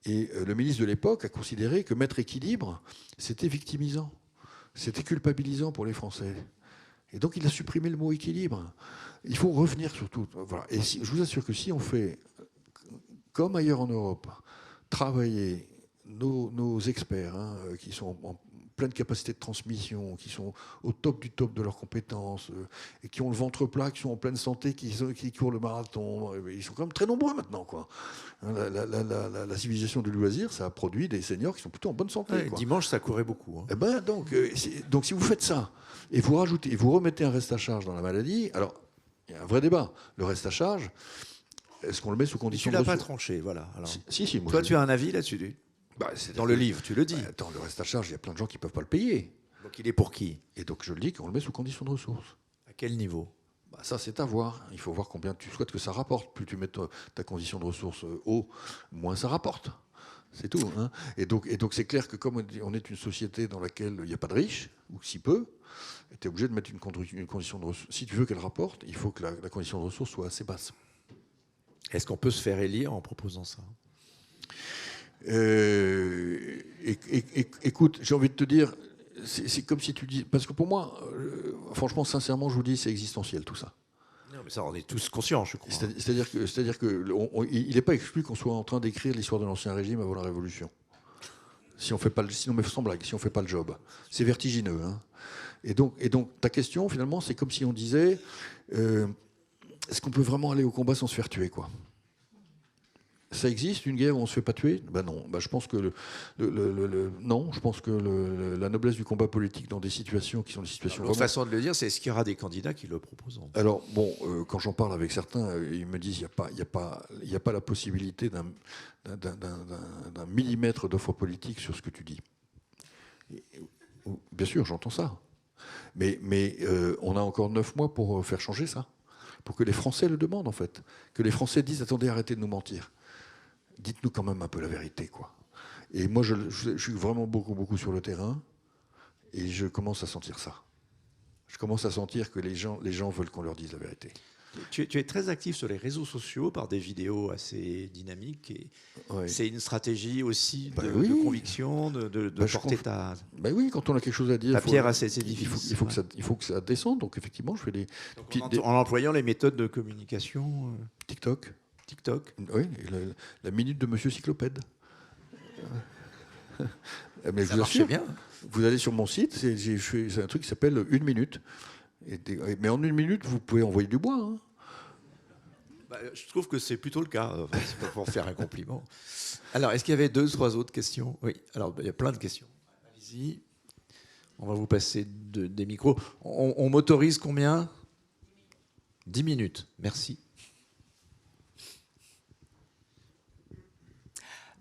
Et le ministre de l'époque a considéré que mettre équilibre, c'était victimisant, c'était culpabilisant pour les Français. Et donc il a supprimé le mot équilibre. Il faut revenir sur tout. Voilà. Et je vous assure que si on fait, comme ailleurs en Europe, travailler nos experts, hein, qui sont en pleine capacité de transmission, qui sont au top du top de leurs compétences, et qui ont le ventre plat, qui sont en pleine santé, qui courent le marathon, ils sont quand même très nombreux maintenant, quoi. La civilisation du loisir, ça a produit des seniors qui sont plutôt en bonne santé. Ouais, quoi. Dimanche, ça courait beaucoup. Hein. Eh ben, donc si vous faites ça, et vous rajoutez, et vous remettez un reste à charge dans la maladie, alors il y a un vrai débat. Le reste à charge, est-ce qu'on le met sous condition de Tu l'as pas ressources ? tranché, voilà. Alors, Si, moi, toi, tu as un avis là-dessus dans le livre, tu le dis. Attends, le reste à charge, il y a plein de gens qui ne peuvent pas le payer. Donc il est pour qui ? Et donc je le dis qu'on le met sous condition de ressources. À quel niveau ? Ça, c'est à voir. Il faut voir combien tu souhaites que ça rapporte. Plus tu mets ta condition de ressources haut, moins ça rapporte. C'est tout. Hein. Et donc c'est clair que comme on est une société dans laquelle il n'y a pas de riches, ou si peu, tu es obligé de mettre une condition de ressources. Si tu veux qu'elle rapporte, il faut que la condition de ressources soit assez basse. Est-ce qu'on peut se faire élire en proposant ça ? Écoute, j'ai envie de te dire, c'est comme si tu dis... Parce que pour moi, franchement, sincèrement, je vous dis, c'est existentiel tout ça. Non, mais ça, on est tous conscients, je crois. C'est-à-dire qu'il n'est pas exclu qu'on soit en train d'écrire l'histoire de l'Ancien Régime avant la Révolution. Si on fait pas, sinon, mais sans blague, si on ne fait pas le job. C'est vertigineux. Hein. Et donc, ta question, finalement, c'est comme si on disait est-ce qu'on peut vraiment aller au combat sans se faire tuer, quoi ? Ça existe, une guerre où on ne se fait pas tuer ? Ben non. Ben je pense que non. Je pense que la noblesse du combat politique dans des situations qui sont des situations. L'autre façon de le dire, c'est est-ce qu'il y aura des candidats qui le proposeront ? Alors bon, quand j'en parle avec certains, ils me disent il n'y a pas la possibilité d'un millimètre d'offre politique sur ce que tu dis. Bien sûr, j'entends ça. Mais on a encore 9 mois pour faire changer ça. Pour que les Français le demandent, en fait. Que les Français disent attendez, arrêtez de nous mentir. Dites-nous quand même un peu la vérité, quoi. Et moi, je suis vraiment beaucoup sur le terrain et je commence à sentir ça. Je commence à sentir que les gens veulent qu'on leur dise la vérité. Tu es très actif sur les réseaux sociaux par des vidéos assez dynamiques. Et ouais. C'est une stratégie aussi de conviction, de porter ta... oui, quand on a quelque chose à dire... Ta pierre à cet édifice. Il faut que ça descende. Donc effectivement, je fais des... En employant les méthodes de communication... TikTok. Oui, la minute de Monsieur Cyclopède. Mais ça marchait bien. Vous allez sur mon site, c'est un truc qui s'appelle 1 minute. Mais en 1 minute, vous pouvez envoyer du bois. Hein. Je trouve que c'est plutôt le cas. C'est pas pour faire un compliment. Alors, est-ce qu'il y avait 2 ou 3 autres questions ? Oui, alors il y a plein de questions. Allez-y. On va vous passer des micros. On m'autorise combien ? 10 minutes. Merci.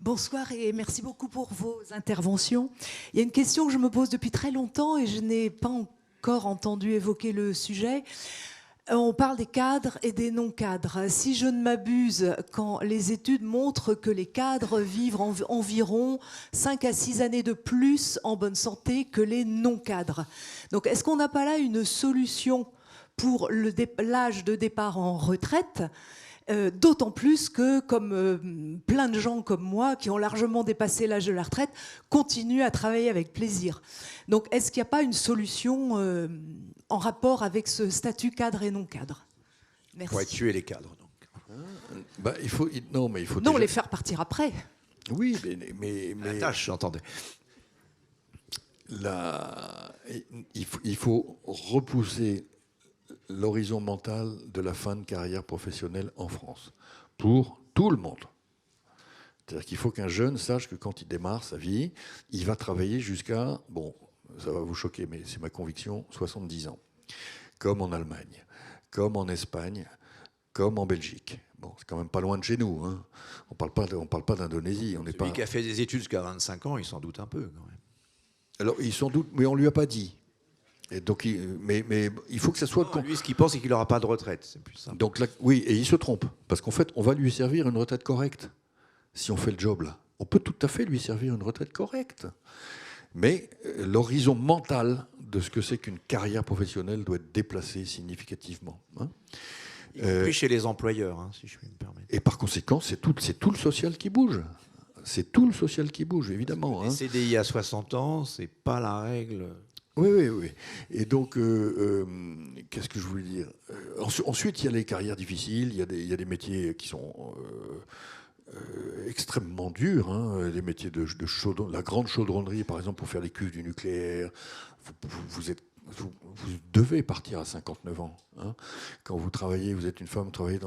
Bonsoir et merci beaucoup pour vos interventions. Il y a une question que je me pose depuis très longtemps et je n'ai pas encore entendu évoquer le sujet. On parle des cadres et des non-cadres. Si je ne m'abuse, quand les études montrent que les cadres vivent environ 5 à 6 années de plus en bonne santé que les non-cadres. Donc est-ce qu'on n'a pas là une solution pour l'âge de départ en retraite ? D'autant plus que, comme plein de gens comme moi, qui ont largement dépassé l'âge de la retraite, continuent à travailler avec plaisir. Donc, est-ce qu'il n'y a pas une solution en rapport avec ce statut cadre et non-cadre ? Merci. Pour tuer les cadres, donc. Il faut déjà... les faire partir après. Oui, mais la tâche, j'entendais. Il faut repousser l'horizon mental de la fin de carrière professionnelle en France, pour tout le monde. C'est-à-dire qu'il faut qu'un jeune sache que quand il démarre sa vie, il va travailler jusqu'à, bon, ça va vous choquer, mais c'est ma conviction, 70 ans. Comme en Allemagne, comme en Espagne, comme en Belgique. Bon, c'est quand même pas loin de chez nous. Hein. On parle pas d'Indonésie. Celui qui a fait des études jusqu'à 25 ans, il s'en doute un peu, quand même. Alors, il s'en doute, mais on lui a pas dit. Et donc, mais il faut que ça soit... Lui, ce qu'il pense, c'est qu'il n'aura pas de retraite. C'est plus simple. Donc là, oui, et il se trompe. Parce qu'en fait, on va lui servir une retraite correcte. Si on fait le job, là. On peut tout à fait lui servir une retraite correcte. Mais l'horizon mental de ce que c'est qu'une carrière professionnelle doit être déplacé significativement. Hein. Y compris chez les employeurs, hein, si je puis me permettre. Et par conséquent, c'est tout le social qui bouge. C'est tout le social qui bouge, évidemment. Les CDI à 60 ans, c'est pas la règle... Oui. Et donc, qu'est-ce que je voulais dire ? Ensuite, il y a les carrières difficiles, il y a des métiers qui sont extrêmement durs, hein, les métiers de la grande chaudronnerie, par exemple, pour faire les cuves du nucléaire. Vous devez partir à 59 ans. Hein. Quand vous travaillez, vous êtes une femme, vous travaillez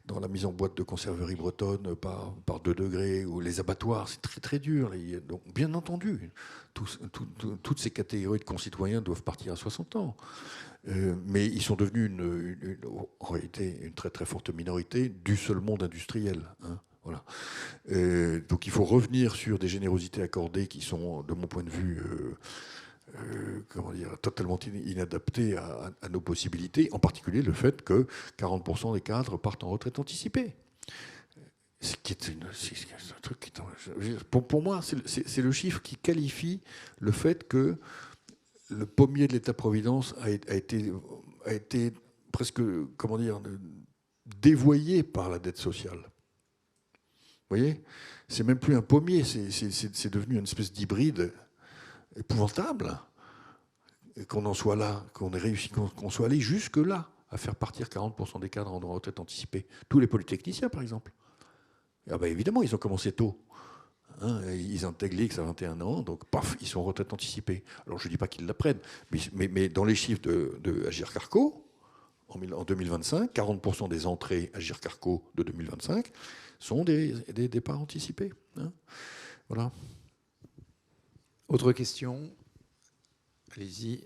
dans la mise en boîte de conserverie bretonne par 2 degrés, ou les abattoirs, c'est très très dur. Donc, bien entendu, toutes ces catégories de concitoyens doivent partir à 60 ans. Mais ils sont devenus en réalité une très très forte minorité du seul monde industriel. Hein. Voilà. Donc il faut revenir sur des générosités accordées qui sont, de mon point de vue, totalement inadaptées à nos possibilités, en particulier le fait que 40% des cadres partent en retraite anticipée. Un truc qui pour moi, c'est le chiffre qui qualifie le fait que le pommier de l'État-providence a été presque, dévoyé par la dette sociale. Vous voyez ? C'est même plus un pommier, c'est devenu une espèce d'hybride épouvantable. Et qu'on en soit là, qu'on ait réussi, qu'on soit allé jusque-là, à faire partir 40% des cadres en retraite anticipée. Tous les polytechniciens, par exemple. Ah ben évidemment, ils ont commencé tôt. Hein, ils intègrent l'X à 21 ans, donc paf, ils sont en retraite anticipée. Alors je ne dis pas qu'ils l'apprennent, mais dans les chiffres de Agir Carco, en 2025, 40% des entrées Agir Carco de 2025 sont des départs anticipés. Hein. Voilà. Autre question? Allez-y.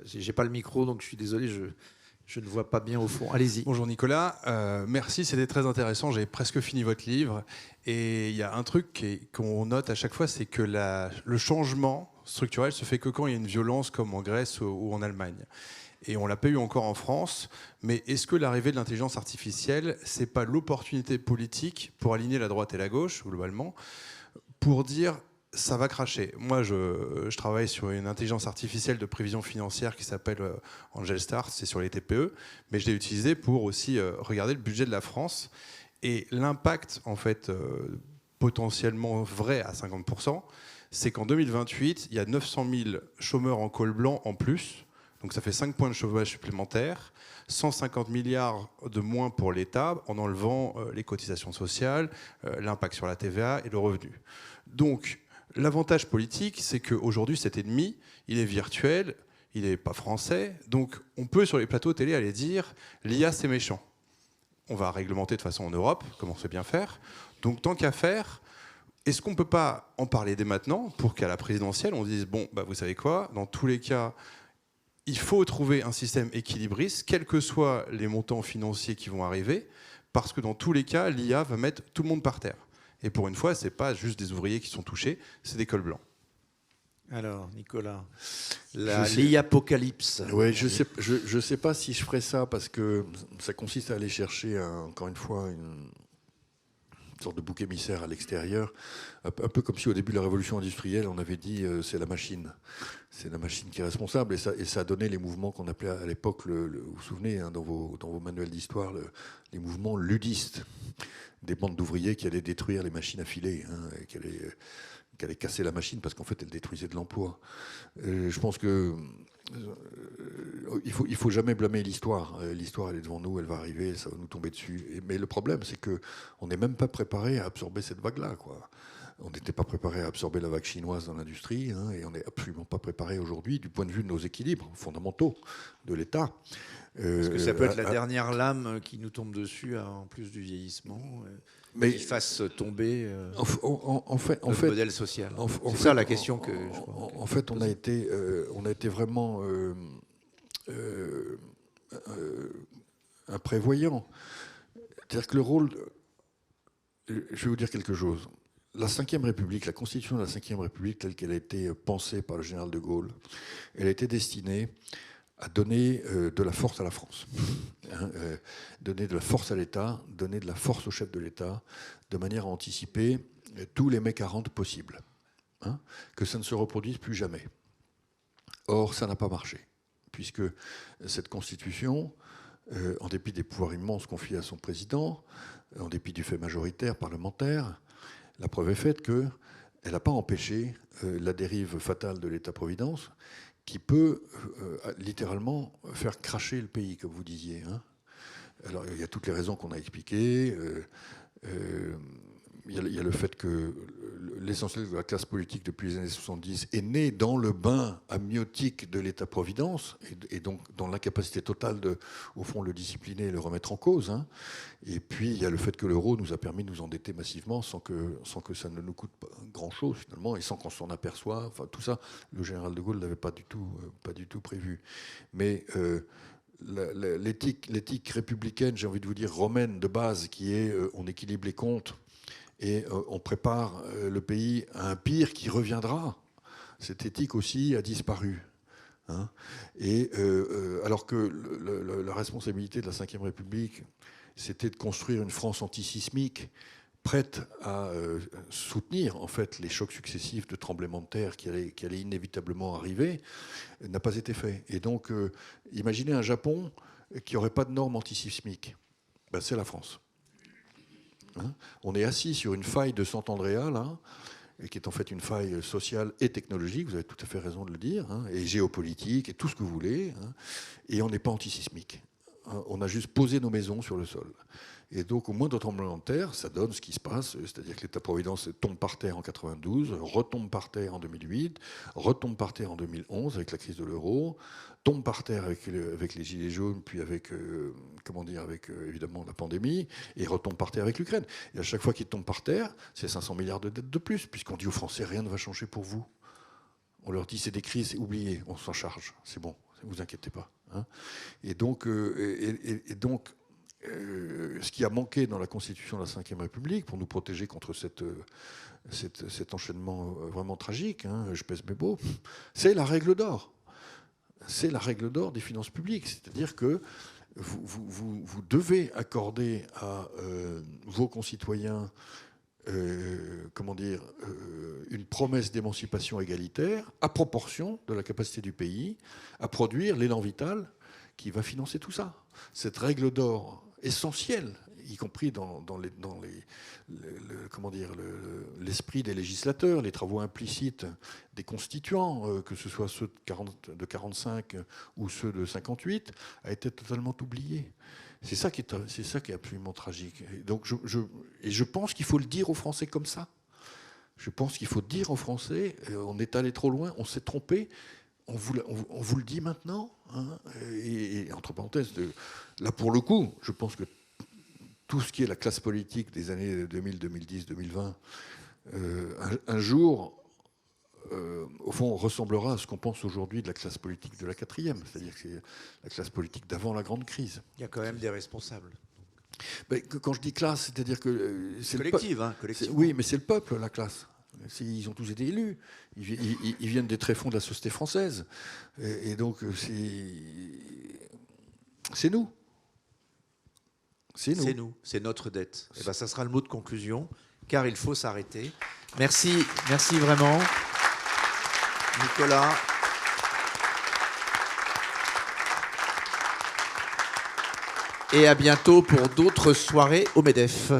J'ai pas le micro, donc je suis désolé, je ne vois pas bien au fond. Allez-y. Bonjour Nicolas, merci, c'était très intéressant. J'ai presque fini votre livre. Et il y a un truc qu'on note à chaque fois, c'est que le changement structurel se fait que quand il y a une violence comme en Grèce ou en Allemagne. Et on ne l'a pas eu encore en France. Mais est-ce que l'arrivée de l'intelligence artificielle, c'est pas l'opportunité politique pour aligner la droite et la gauche, globalement, pour dire ça va cracher? Moi, je travaille sur une intelligence artificielle de prévision financière qui s'appelle Angelstar, c'est sur les TPE, mais je l'ai utilisé pour aussi regarder le budget de la France et l'impact, en fait, potentiellement vrai à 50%, c'est qu'en 2028, il y a 900 000 chômeurs en col blanc en plus, donc ça fait 5 points de chômage supplémentaires, 150 milliards de moins pour l'État en enlevant les cotisations sociales, l'impact sur la TVA et le revenu. Donc, l'avantage politique, c'est qu'aujourd'hui, cet ennemi, il est virtuel, il n'est pas français. Donc, on peut, sur les plateaux télé, aller dire l'IA, c'est méchant. On va réglementer de façon en Europe, comme on sait bien faire. Donc, tant qu'à faire, est-ce qu'on ne peut pas en parler dès maintenant pour qu'à la présidentielle, on dise bon, bah, vous savez quoi, dans tous les cas, il faut trouver un système équilibriste, quels que soient les montants financiers qui vont arriver, parce que dans tous les cas, l'IA va mettre tout le monde par terre. Et pour une fois, ce n'est pas juste des ouvriers qui sont touchés, c'est des cols blancs. Alors, Nicolas, l'IApocalypse. Oui, je sais pas si je ferais ça, parce que ça consiste à aller chercher, encore une fois, une sorte de bouc émissaire à l'extérieur, un peu comme si au début de la révolution industrielle, on avait dit c'est la machine. C'est la machine qui est responsable, et ça a donné les mouvements qu'on appelait à l'époque, vous vous souvenez, hein, dans vos manuels d'histoire, les mouvements ludistes. Des bandes d'ouvriers qui allaient détruire les machines à filer, hein, et qui allaient casser la machine parce qu'en fait, elle détruisait de l'emploi. Je pense que il faut jamais blâmer l'histoire. L'histoire, elle est devant nous, elle va arriver, ça va nous tomber dessus. Mais le problème, c'est qu'on n'est même pas préparé à absorber cette vague-là, quoi. On n'était pas préparé à absorber la vague chinoise dans l'industrie, hein, et on n'est absolument pas préparé aujourd'hui du point de vue de nos équilibres fondamentaux de l'État. Est-ce que ça peut être la dernière lame qui nous tombe dessus, en plus du vieillissement, qui fasse tomber le modèle social? C'est ça la question que je crois. En fait, on a été vraiment imprévoyant. C'est-à-dire que le rôle... Je vais vous dire quelque chose. La Ve République, la constitution de la Ve République, telle qu'elle a été pensée par le général de Gaulle, elle a été destinée à donner de la force à la France, donner de la force à l'État, donner de la force au chef de l'État, de manière à anticiper tous les mécarentes possibles, hein, que ça ne se reproduise plus jamais. Or, ça n'a pas marché, puisque cette constitution, en dépit des pouvoirs immenses confiés à son président, en dépit du fait majoritaire parlementaire, la preuve est faite qu'elle n'a pas empêché la dérive fatale de l'État-providence, qui peut littéralement faire cracher le pays, comme vous disiez. Hein. Alors, il y a toutes les raisons qu'on a expliquées. Il y a le fait que l'essentiel de la classe politique depuis les années 70 est né dans le bain amniotique de l'État-providence, et donc dans l'incapacité totale de, au fond, le discipliner et le remettre en cause. Hein. Et puis il y a le fait que l'euro nous a permis de nous endetter massivement sans que ça ne nous coûte pas grand-chose finalement, et sans qu'on s'en aperçoive. Enfin, tout ça, le général de Gaulle n'avait pas du tout prévu. Mais l'éthique républicaine, j'ai envie de vous dire romaine de base, qui est on équilibre les comptes, et on prépare le pays à un pire qui reviendra. Cette éthique aussi a disparu. Hein. Et alors que la responsabilité de la Ve République, c'était de construire une France antisismique, prête à soutenir en fait les chocs successifs de tremblements de terre qui allaient inévitablement arriver, n'a pas été fait. Et donc, imaginez un Japon qui n'aurait pas de normes antisismiques. Ben, c'est la France. Hein, on est assis sur une faille de Sant'Andrea, là, qui est en fait une faille sociale et technologique, vous avez tout à fait raison de le dire, hein, et géopolitique, et tout ce que vous voulez, hein, et on n'est pas antisismique. On a juste posé nos maisons sur le sol. Et donc, au moindre tremblement de terre, ça donne ce qui se passe, c'est-à-dire que l'État-providence tombe par terre en 92, retombe par terre en 2008, retombe par terre en 2011 avec la crise de l'euro, tombe par terre avec les gilets jaunes, puis avec, évidemment la pandémie, et retombe par terre avec l'Ukraine. Et à chaque fois qu'il tombe par terre, c'est 500 milliards de dettes de plus, puisqu'on dit aux Français, rien ne va changer pour vous. On leur dit, c'est des crises, oubliez, on s'en charge, c'est bon, ne vous inquiétez pas. Hein. Et donc, ce qui a manqué dans la Constitution de la Ve République pour nous protéger contre cet enchaînement vraiment tragique, hein, je pèse mes mots, c'est la règle d'or. C'est la règle d'or des finances publiques. C'est-à-dire que vous devez accorder à vos concitoyens une promesse d'émancipation égalitaire à proportion de la capacité du pays à produire l'élan vital qui va financer tout ça. Cette règle d'or essentielle, y compris dans l'esprit des législateurs, les travaux implicites des constituants, que ce soit ceux de 45 ou ceux de 58, a été totalement oubliée. C'est ça qui est absolument tragique. Et donc je pense qu'il faut le dire aux Français comme ça. Je pense qu'il faut dire aux Français, on est allé trop loin, on s'est trompé, on vous le dit maintenant. Hein, et entre parenthèses, là pour le coup, je pense que tout ce qui est la classe politique des années 2000, 2010, 2020, un jour, au fond, ressemblera à ce qu'on pense aujourd'hui de la classe politique de la 4e, c'est-à-dire que c'est la classe politique d'avant la grande crise. Il y a quand même des responsables. Mais quand je dis classe, c'est-à-dire que... c'est collective, hein, collectivement. Oui, mais c'est le peuple, la classe. Ils ont tous été élus. Ils viennent des tréfonds de la société française. Et donc, c'est nous. C'est nous. C'est nous, c'est notre dette. Et ben, ça sera le mot de conclusion, car il faut s'arrêter. Merci vraiment, Nicolas. Et à bientôt pour d'autres soirées au MEDEF.